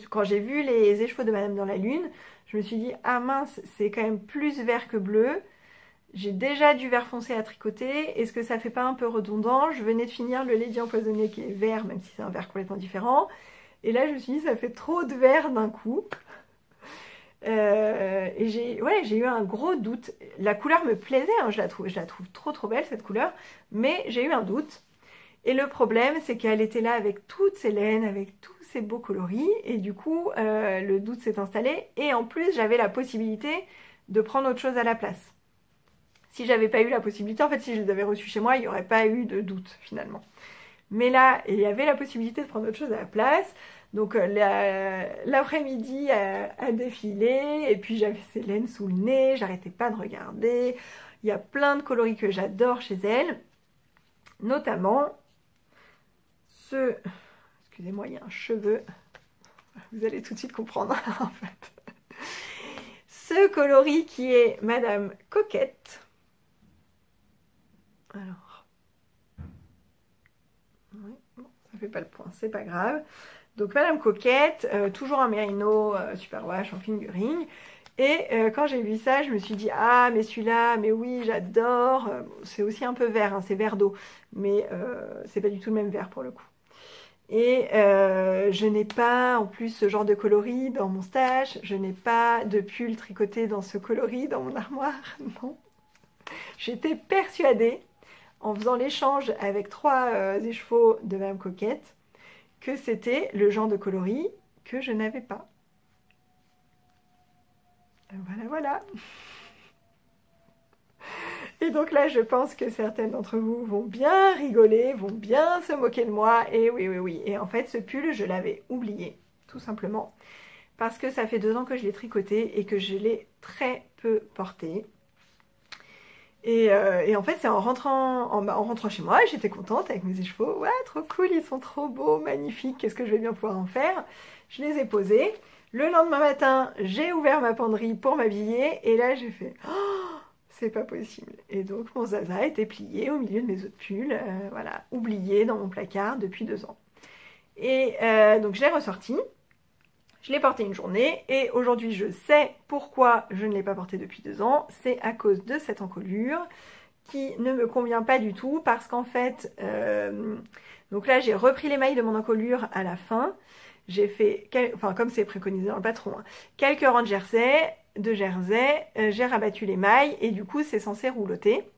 quand j'ai vu les écheveaux de Madame dans la lune, je me suis dit, ah mince, c'est quand même plus vert que bleu. J'ai déjà du vert foncé à tricoter. Est-ce que ça fait pas un peu redondant? Je venais de finir le Lady Empoisonné qui est vert, même si c'est un vert complètement différent. Et là, je me suis dit, ça fait trop de vert d'un coup. Et j'ai eu un gros doute. La couleur me plaisait, hein, je la trouve trop belle cette couleur. Mais j'ai eu un doute. Et le problème, c'est qu'elle était là avec toutes ses laines, avec tous ces beaux coloris. Et du coup, le doute s'est installé. Et en plus, j'avais la possibilité de prendre autre chose à la place. Si j'avais pas eu la possibilité, en fait, si je les avais reçus chez moi, il n'y aurait pas eu de doute finalement. Mais là, il y avait la possibilité de prendre autre chose à la place. Donc l'après-midi a défilé, et puis j'avais ces laines sous le nez, j'arrêtais pas de regarder. Il y a plein de coloris que j'adore chez elle, notamment ce... Excusez-moi, il y a un cheveu. Vous allez tout de suite comprendre en fait. Ce coloris qui est Madame Coquette. Alors, oui, bon, ça fait pas le point, c'est pas grave. Donc Madame Coquette, toujours en mérino, superwash, en fingering. Et quand j'ai vu ça, je me suis dit, ah mais celui-là, mais oui, j'adore. C'est aussi un peu vert, hein, c'est vert d'eau, mais c'est pas du tout le même vert pour le coup. Et je n'ai pas en plus ce genre de coloris dans mon stash, je n'ai pas de pull tricoté dans ce coloris dans mon armoire, non. J'étais persuadée, en faisant l'échange avec 3 écheveaux de Madame Coquette, que c'était le genre de coloris que je n'avais pas. Voilà, voilà. Et donc là, je pense que certaines d'entre vous vont bien rigoler, vont bien se moquer de moi. Et oui, oui, oui. Et en fait, ce pull, je l'avais oublié, tout simplement. Parce que ça fait 2 ans que je l'ai tricoté et que je l'ai très peu porté. Et en fait, c'est en rentrant chez moi, j'étais contente avec mes écheveaux. Ouais, trop cool, ils sont trop beaux, magnifiques, qu'est-ce que je vais bien pouvoir en faire? Je les ai posés. Le lendemain matin, j'ai ouvert ma penderie pour m'habiller. Et là, j'ai fait... Oh, c'est pas possible. Et donc, mon Zaza était plié au milieu de mes autres pulls. Voilà, oublié dans mon placard depuis 2 ans. Et donc, je l'ai ressorti. Je l'ai porté une journée et aujourd'hui je sais pourquoi je ne l'ai pas porté depuis 2 ans. C'est à cause de cette encolure qui ne me convient pas du tout parce qu'en fait, donc là j'ai repris les mailles de mon encolure à la fin. J'ai fait, enfin comme c'est préconisé dans le patron, hein, quelques rangs de jersey, j'ai rabattu les mailles et du coup c'est censé rouloter.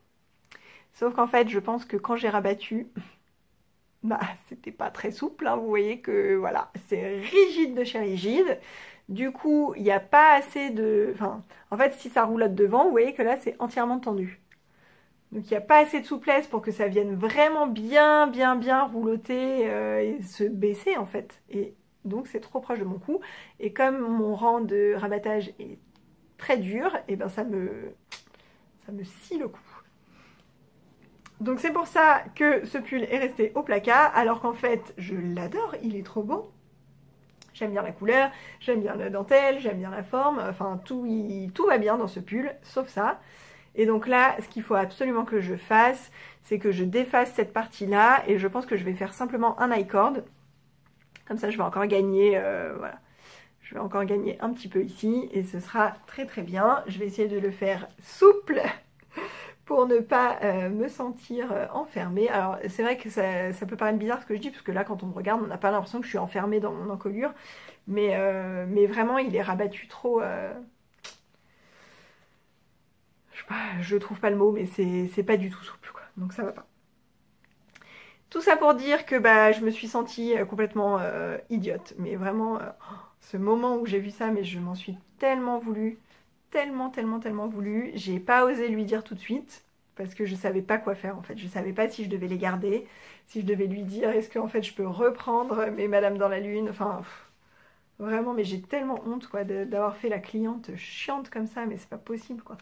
Sauf qu'en fait je pense que quand j'ai rabattu... Bah, c'était pas très souple, hein. Vous voyez que voilà, c'est rigide de chez rigide. Du coup, il n'y a pas assez de... Enfin, en fait, si ça roulotte devant, vous voyez que là, c'est entièrement tendu. Donc, il n'y a pas assez de souplesse pour que ça vienne vraiment bien rouloter et se baisser, en fait. Et donc, c'est trop proche de mon cou. Et comme mon rang de rabattage est très dur, et ben ça me scie le cou. Donc c'est pour ça que ce pull est resté au placard, alors qu'en fait, je l'adore, il est trop beau. J'aime bien la couleur, j'aime bien la dentelle, j'aime bien la forme, enfin tout va bien dans ce pull, sauf ça. Et donc là, ce qu'il faut absolument que je fasse, c'est que je défasse cette partie-là, et je pense que je vais faire simplement un I-cord. Comme ça, je vais encore gagner, voilà. Je vais encore gagner un petit peu ici, et ce sera très très bien. Je vais essayer de le faire souple, pour ne pas me sentir enfermée. Alors c'est vrai que ça peut paraître bizarre ce que je dis, parce que là quand on me regarde, on n'a pas l'impression que je suis enfermée dans mon encolure, mais vraiment il est rabattu trop... Je sais pas, je trouve pas le mot, mais c'est pas du tout souple, quoi. Donc ça va pas. Tout ça pour dire que bah, je me suis sentie complètement idiote, mais vraiment, ce moment où j'ai vu ça, mais je m'en suis tellement voulu, tellement voulu. J'ai pas osé lui dire tout de suite parce que je savais pas quoi faire en fait. Je savais pas si je devais les garder, si je devais lui dire est-ce que en fait je peux reprendre mes Madame dans la Lune. Enfin vraiment, mais j'ai tellement honte quoi d'avoir fait la cliente chiante comme ça, mais c'est pas possible quoi.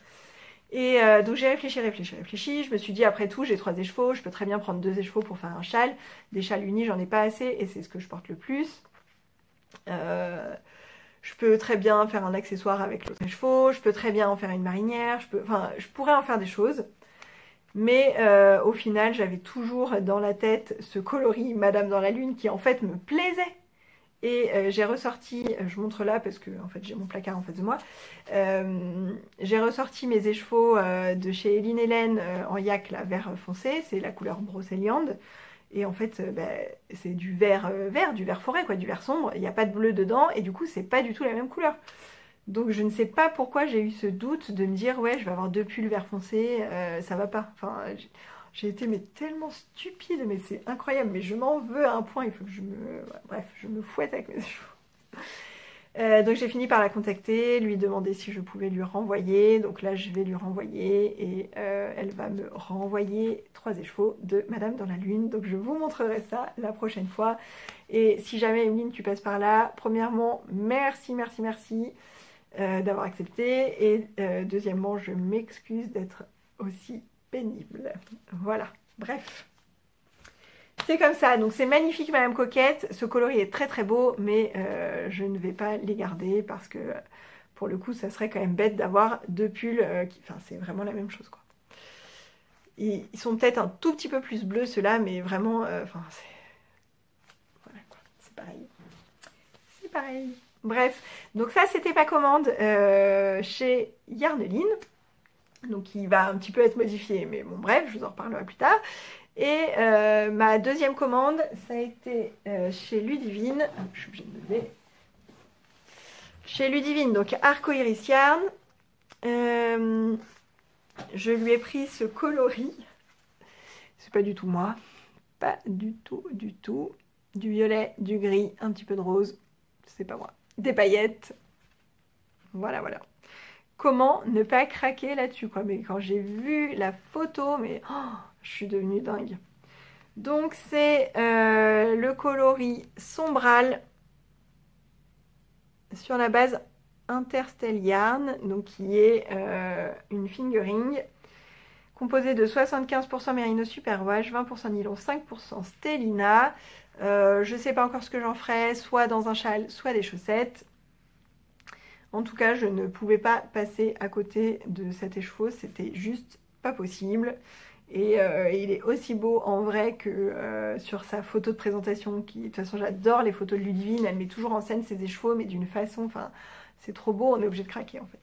Et donc j'ai réfléchi. Je me suis dit après tout j'ai 3 écheveaux, je peux très bien prendre 2 écheveaux pour faire un châle. Des châles unis j'en ai pas assez et c'est ce que je porte le plus. Je peux très bien faire un accessoire avec l'autre écheveau, je peux très bien en faire une marinière, je pourrais en faire des choses. Mais au final, j'avais toujours dans la tête ce coloris Madame dans la Lune qui en fait me plaisait. Et j'ai ressorti, je montre là parce que en fait j'ai mon placard en face de moi, j'ai ressorti mes écheveaux de chez Eline Hélène en yak, là, vert foncé, c'est la couleur brocéliande. Et en fait, c'est du vert, du vert forêt, quoi, du vert sombre, il n'y a pas de bleu dedans, et du coup c'est pas du tout la même couleur. Donc je ne sais pas pourquoi j'ai eu ce doute de me dire ouais je vais avoir deux pulls vert foncé, ça va pas. Enfin j'ai été mais tellement stupide, mais c'est incroyable, mais je m'en veux à un point, il faut que je me... Bref, je me fouette avec mes cheveux. Donc j'ai fini par la contacter, lui demander si je pouvais lui renvoyer. Donc là je vais lui renvoyer et elle va me renvoyer 3 écheveaux de Madame dans la Lune. Donc je vous montrerai ça la prochaine fois. Et si jamais Emeline tu passes par là, premièrement merci d'avoir accepté, et deuxièmement je m'excuse d'être aussi pénible. Voilà, bref. C'est comme ça, donc c'est magnifique Madame Coquette, ce coloris est très très beau, mais je ne vais pas les garder parce que pour le coup ça serait quand même bête d'avoir deux pulls qui... Enfin c'est vraiment la même chose quoi. Ils sont peut-être un tout petit peu plus bleus ceux-là, mais vraiment, enfin c'est... Voilà quoi, c'est pareil. C'est pareil. Bref, donc ça c'était ma commande chez Yarneline. Donc il va un petit peu être modifié, mais bon bref, je vous en reparlerai plus tard. Et ma deuxième commande, ça a été chez Ludivine. Je suis obligée de me lever. Chez Ludivine, donc Arcoiris Yarn. Je lui ai pris ce coloris. C'est pas du tout moi. Pas du tout, du tout. Du violet, du gris, un petit peu de rose. C'est pas moi. Des paillettes. Voilà, voilà. Comment ne pas craquer là-dessus, quoi. Mais quand j'ai vu la photo, mais oh, je suis devenue dingue. Donc c'est le coloris Sombral sur la base Interstell Yarn, donc qui est une fingering composée de 75% mérino superwash, 20% nylon, 5% stellina. Je ne sais pas encore ce que j'en ferai, soit dans un châle, soit des chaussettes. En tout cas, je ne pouvais pas passer à côté de cet écheveau, c'était juste pas possible. Et il est aussi beau en vrai que sur sa photo de présentation. De toute façon, j'adore les photos de Ludivine, elle met toujours en scène ses écheveaux, mais d'une façon, enfin, c'est trop beau, on est obligé de craquer en fait.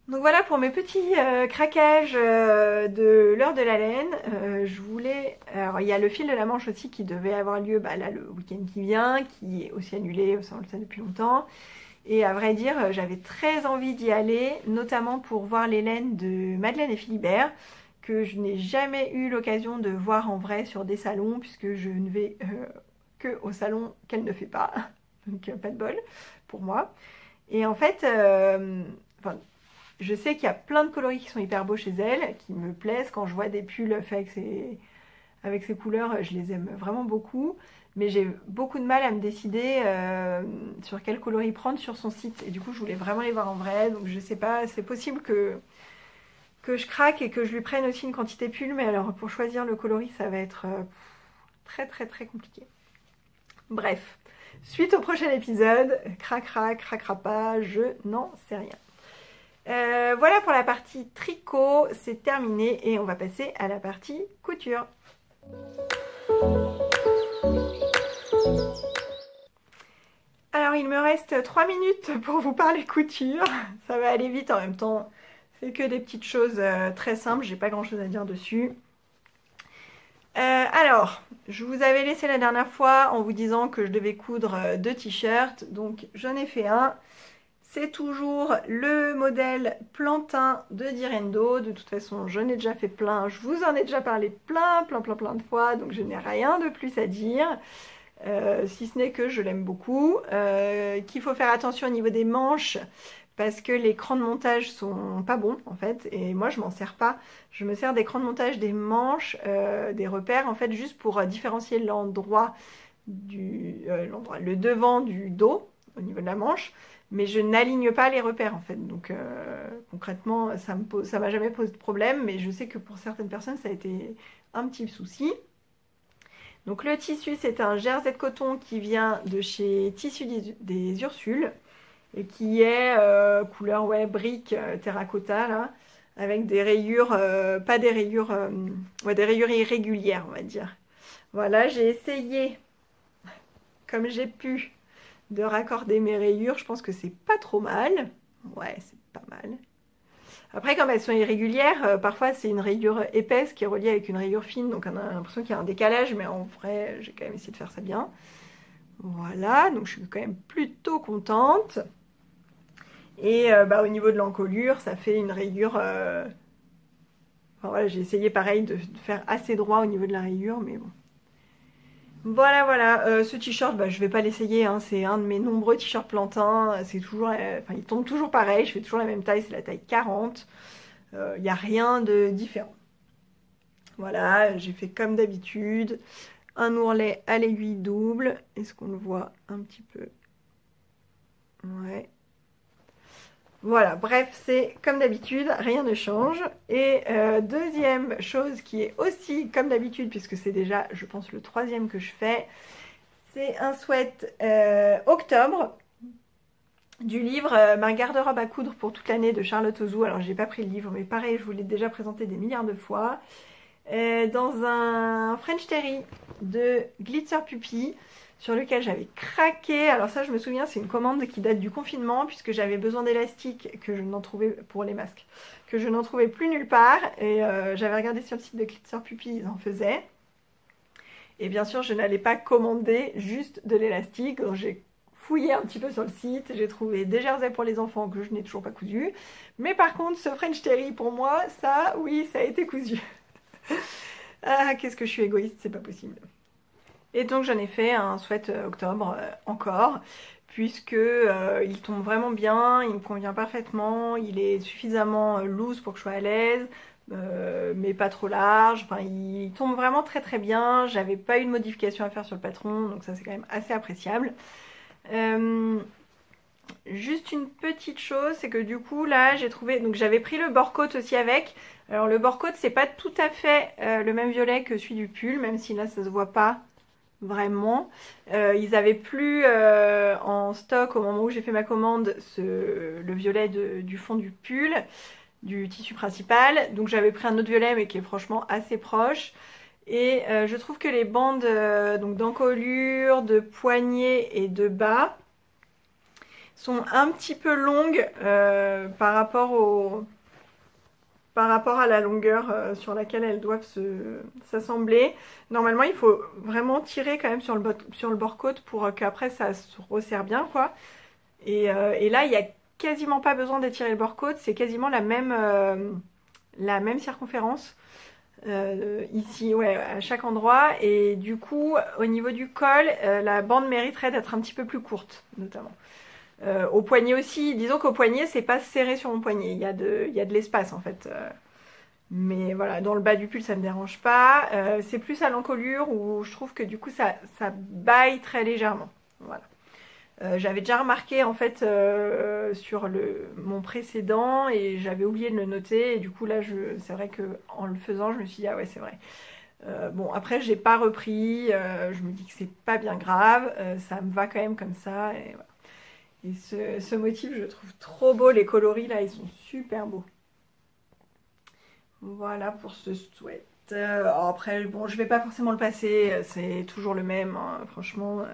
Donc voilà pour mes petits craquages de l'heure de la laine. Je voulais... Alors il y a le fil de la Manche aussi qui devait avoir lieu là, le week-end qui vient, qui est aussi annulé, ça on le sait depuis longtemps. Et à vrai dire, j'avais très envie d'y aller, notamment pour voir les laines de Madeleine et Philibert, que je n'ai jamais eu l'occasion de voir en vrai sur des salons, puisque je ne vais que au salon qu'elle ne fait pas. Donc pas de bol pour moi. Et en fait, enfin, je sais qu'il y a plein de coloris qui sont hyper beaux chez elle, qui me plaisent. Quand je vois des pulls faits avec ces couleurs, je les aime vraiment beaucoup. Mais j'ai beaucoup de mal à me décider sur quel coloris prendre sur son site. Et du coup, je voulais vraiment les voir en vrai. Donc je sais pas, c'est possible que je craque et que je lui prenne aussi une quantité pull. Mais alors, pour choisir le coloris, ça va être très compliqué. Bref, suite au prochain épisode. Craquera pas, je n'en sais rien. Voilà pour la partie tricot, c'est terminé. Et on va passer à la partie couture. Alors il me reste 3 minutes pour vous parler couture, ça va aller vite en même temps, c'est que des petites choses très simples, j'ai pas grand chose à dire dessus. Alors, je vous avais laissé la dernière fois en vous disant que je devais coudre 2 t-shirts, donc j'en ai fait un. C'est toujours le modèle plantain de Direndo, de toute façon j'en ai déjà fait plein, je vous en ai déjà parlé plein de fois, donc je n'ai rien de plus à dire. Si ce n'est que je l'aime beaucoup, qu'il faut faire attention au niveau des manches parce que les crans de montage sont pas bons en fait, et moi je m'en sers pas, je me sers des crans de montage des manches, des repères en fait, juste pour différencier l'endroit le devant du dos au niveau de la manche, mais je n'aligne pas les repères en fait, donc concrètement ça m'a jamais posé de problème, mais je sais que pour certaines personnes ça a été un petit souci. Donc le tissu, c'est un jersey de coton qui vient de chez Tissus des Ursules et qui est couleur brique terracotta là, avec des rayures, pas des rayures, des rayures irrégulières on va dire. Voilà, j'ai essayé comme j'ai pu de raccorder mes rayures. Je pense que c'est pas trop mal. Ouais, c'est pas mal. Après, comme elles sont irrégulières, parfois c'est une rayure épaisse qui est reliée avec une rayure fine, donc on a l'impression qu'il y a un décalage, mais en vrai, j'ai quand même essayé de faire ça bien. Voilà, donc je suis quand même plutôt contente. Et au niveau de l'encolure, ça fait une rayure... Enfin, voilà, j'ai essayé pareil de faire assez droit au niveau de la rayure, mais bon. Voilà, voilà, ce t-shirt, je vais pas l'essayer, hein, c'est un de mes nombreux t-shirts Plantin, c'est toujours, enfin, il tombe toujours pareil, je fais toujours la même taille, c'est la taille 40, il n'y a rien de différent. Voilà, j'ai fait comme d'habitude, un ourlet à l'aiguille double, est-ce qu'on le voit un petit peu? Ouais. Voilà, bref, c'est comme d'habitude, rien ne change. Et deuxième chose qui est aussi comme d'habitude, puisque c'est déjà, je pense, le troisième que je fais, c'est un sweat octobre du livre Ma garde-robe à coudre pour toute l'année de Charlotte Ozou. Alors, j'ai pas pris le livre, mais pareil, je vous l'ai déjà présenté des milliards de fois. Dans un French Terry de Glitzer Puppy, sur lequel j'avais craqué. Alors ça, je me souviens, c'est une commande qui date du confinement, puisque j'avais besoin d'élastique que je n'en trouvais pour les masques, que je n'en trouvais plus nulle part. Et j'avais regardé sur le site de Glitzer Puppy, ils en faisaient. Et bien sûr, je n'allais pas commander juste de l'élastique, donc j'ai fouillé un petit peu sur le site, j'ai trouvé des jerseys pour les enfants que je n'ai toujours pas cousu. Mais par contre, ce French Terry, pour moi, ça, oui, ça a été cousu. Ah, qu'est-ce que je suis égoïste, c'est pas possible. Et donc j'en ai fait un sweat octobre encore, puisque il tombe vraiment bien, il me convient parfaitement, il est suffisamment loose pour que je sois à l'aise, mais pas trop large, enfin il tombe vraiment très très bien, j'avais pas eu de modification à faire sur le patron, donc ça c'est quand même assez appréciable. Juste une petite chose, c'est que du coup là j'ai trouvé, donc j'avais pris le bord côte aussi avec. Alors le bord côte c'est pas tout à fait le même violet que celui du pull, même si là ça se voit pas vraiment. Ils avaient plus en stock au moment où j'ai fait ma commande le violet du fond du pull, du tissu principal. Donc j'avais pris un autre violet mais qui est franchement assez proche. Et je trouve que les bandes donc d'encolure, de poignet et de bas sont un petit peu longues par rapport à la longueur sur laquelle elles doivent s'assembler. Normalement, il faut vraiment tirer quand même sur le bord-côte pour qu'après ça se resserre bien, quoi. Et là, il n'y a quasiment pas besoin d'étirer le bord-côte, c'est quasiment la même circonférence. Ici, ouais, à chaque endroit. Et du coup, au niveau du col, la bande mériterait d'être un petit peu plus courte, notamment. Au poignet aussi, disons qu'au poignet c'est pas serré sur mon poignet, il y a de l'espace en fait. Mais voilà, dans le bas du pull ça me dérange pas. C'est plus à l'encolure où je trouve que du coup ça baille très légèrement. Voilà. J'avais déjà remarqué en fait sur mon précédent et j'avais oublié de le noter. Et du coup là c'est vrai que en le faisant je me suis dit ah ouais c'est vrai. Bon après j'ai pas repris, je me dis que c'est pas bien grave, ça me va quand même comme ça. Et voilà. Et ce motif, je le trouve trop beau. Les coloris, là, ils sont super beaux. Voilà pour ce sweat. Après, bon, je vais pas forcément le passer. C'est toujours le même, hein, franchement.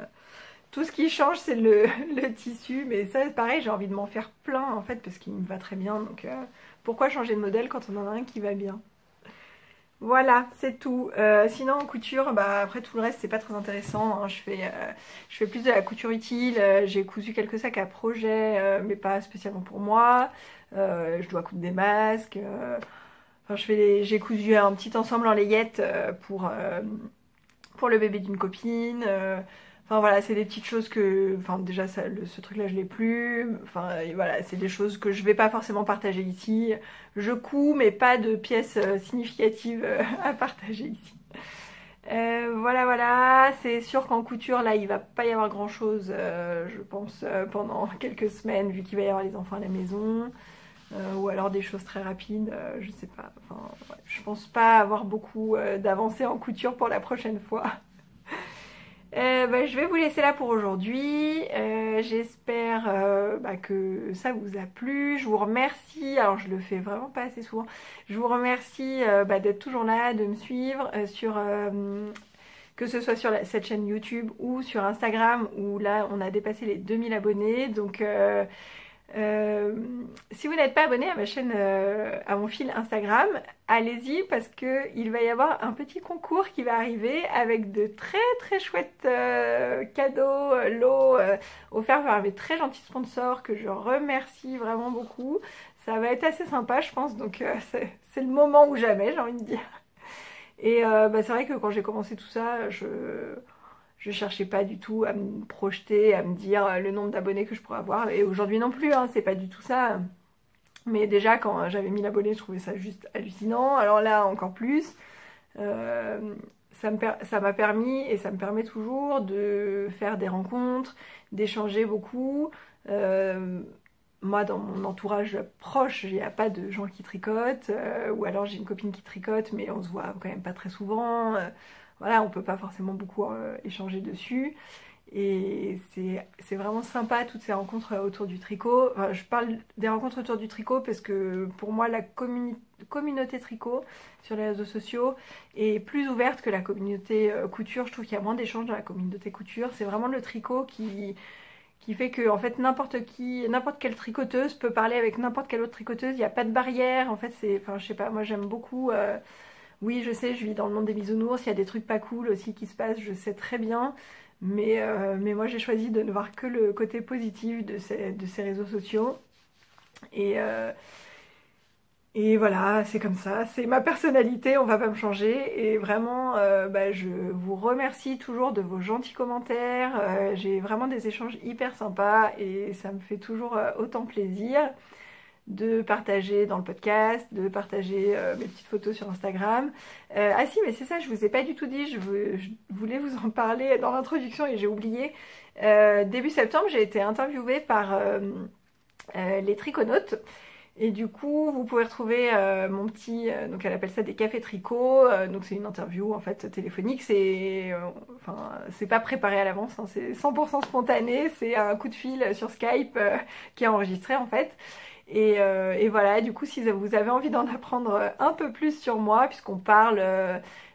Tout ce qui change, c'est le tissu. Mais ça, pareil, j'ai envie de m'en faire plein, en fait, parce qu'il me va très bien. Donc, pourquoi changer de modèle quand on en a un qui va bien? Voilà, c'est tout. Sinon en couture, après tout le reste c'est pas très intéressant, hein. Je fais plus de la couture utile, j'ai cousu quelques sacs à projet, mais pas spécialement pour moi. Je dois coudre des masques. Enfin, j'ai cousu un petit ensemble en layette pour le bébé d'une copine. Enfin voilà, c'est des petites choses que, enfin déjà ce truc-là je l'ai plus. Enfin et voilà, c'est des choses que je vais pas forcément partager ici. Je couds, mais pas de pièces significatives à partager ici. Voilà, voilà, c'est sûr qu'en couture là il va pas y avoir grand chose, je pense, pendant quelques semaines, vu qu'il va y avoir les enfants à la maison. Ou alors des choses très rapides, je sais pas. Enfin, ouais, je pense pas avoir beaucoup d'avancées en couture pour la prochaine fois. Je vais vous laisser là pour aujourd'hui. J'espère que ça vous a plu. Je vous remercie, alors je le fais vraiment pas assez souvent, je vous remercie d'être toujours là, de me suivre que ce soit sur cette chaîne YouTube ou sur Instagram, où là on a dépassé les 2000 abonnés. Donc si vous n'êtes pas abonné à ma chaîne, à mon fil Instagram, allez-y parce qu'il va y avoir un petit concours qui va arriver avec de très très chouettes cadeaux, lots offerts par mes très gentils sponsors que je remercie vraiment beaucoup. Ça va être assez sympa je pense, donc c'est le moment ou jamais, j'ai envie de dire. Et c'est vrai que quand j'ai commencé tout ça, je cherchais pas du tout à me projeter, à me dire le nombre d'abonnés que je pourrais avoir. Et aujourd'hui non plus, hein, c'est pas du tout ça. Mais déjà, quand j'avais 1000 abonnés, je trouvais ça juste hallucinant. Alors là, encore plus. Ça m'a permis, et ça me permet toujours, de faire des rencontres, d'échanger beaucoup. Moi, dans mon entourage proche, il n'y a pas de gens qui tricotent. Ou alors j'ai une copine qui tricote, mais on se voit quand même pas très souvent. Voilà, on peut pas forcément beaucoup échanger dessus. Et c'est vraiment sympa toutes ces rencontres autour du tricot. Enfin, je parle des rencontres autour du tricot parce que pour moi la communauté tricot sur les réseaux sociaux est plus ouverte que la communauté couture. Je trouve qu'il y a moins d'échanges dans la communauté couture. C'est vraiment le tricot qui fait que en fait n'importe quelle tricoteuse peut parler avec n'importe quelle autre tricoteuse. Il n'y a pas de barrière. En fait, enfin, je sais pas, moi j'aime beaucoup. Oui, je sais, je vis dans le monde des bisounours, il y a des trucs pas cool aussi qui se passent, je sais très bien. Mais moi j'ai choisi de ne voir que le côté positif de ces réseaux sociaux. Et voilà, c'est comme ça, c'est ma personnalité, on va pas me changer. Et vraiment, je vous remercie toujours de vos gentils commentaires. J'ai vraiment des échanges hyper sympas et ça me fait toujours autant plaisir de partager dans le podcast, de partager mes petites photos sur Instagram. Ah si, mais c'est ça, je vous ai pas du tout dit, je voulais vous en parler dans l'introduction et j'ai oublié. Début septembre, j'ai été interviewée par les Triconautes. Et du coup, vous pouvez retrouver mon petit... donc elle appelle ça des cafés tricot. Donc c'est une interview en fait téléphonique. C'est pas préparé à l'avance, hein, c'est 100% spontané. C'est un coup de fil sur Skype qui est enregistré en fait. Et voilà, du coup, si vous avez envie d'en apprendre un peu plus sur moi, puisqu'on parle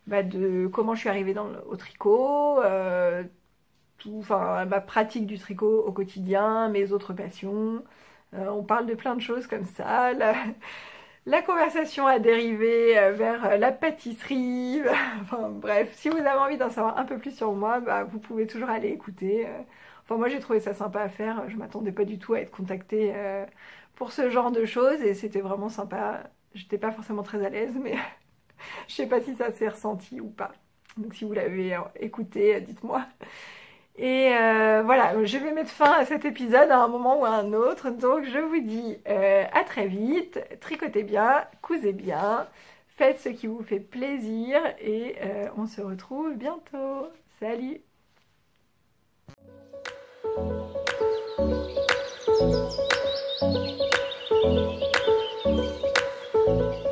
de comment je suis arrivée au tricot, ma pratique du tricot au quotidien, mes autres passions, on parle de plein de choses comme ça. La conversation a dérivé vers la pâtisserie. Enfin bref, si vous avez envie d'en savoir un peu plus sur moi, vous pouvez toujours aller écouter. Enfin moi j'ai trouvé ça sympa à faire, je m'attendais pas du tout à être contactée pour ce genre de choses et c'était vraiment sympa. J'étais pas forcément très à l'aise, mais je sais pas si ça s'est ressenti ou pas. Donc si vous l'avez écouté, dites-moi. Et voilà, je vais mettre fin à cet épisode à un moment ou à un autre. Donc je vous dis à très vite, tricotez bien, cousez bien, faites ce qui vous fait plaisir et on se retrouve bientôt. Salut! Thank you.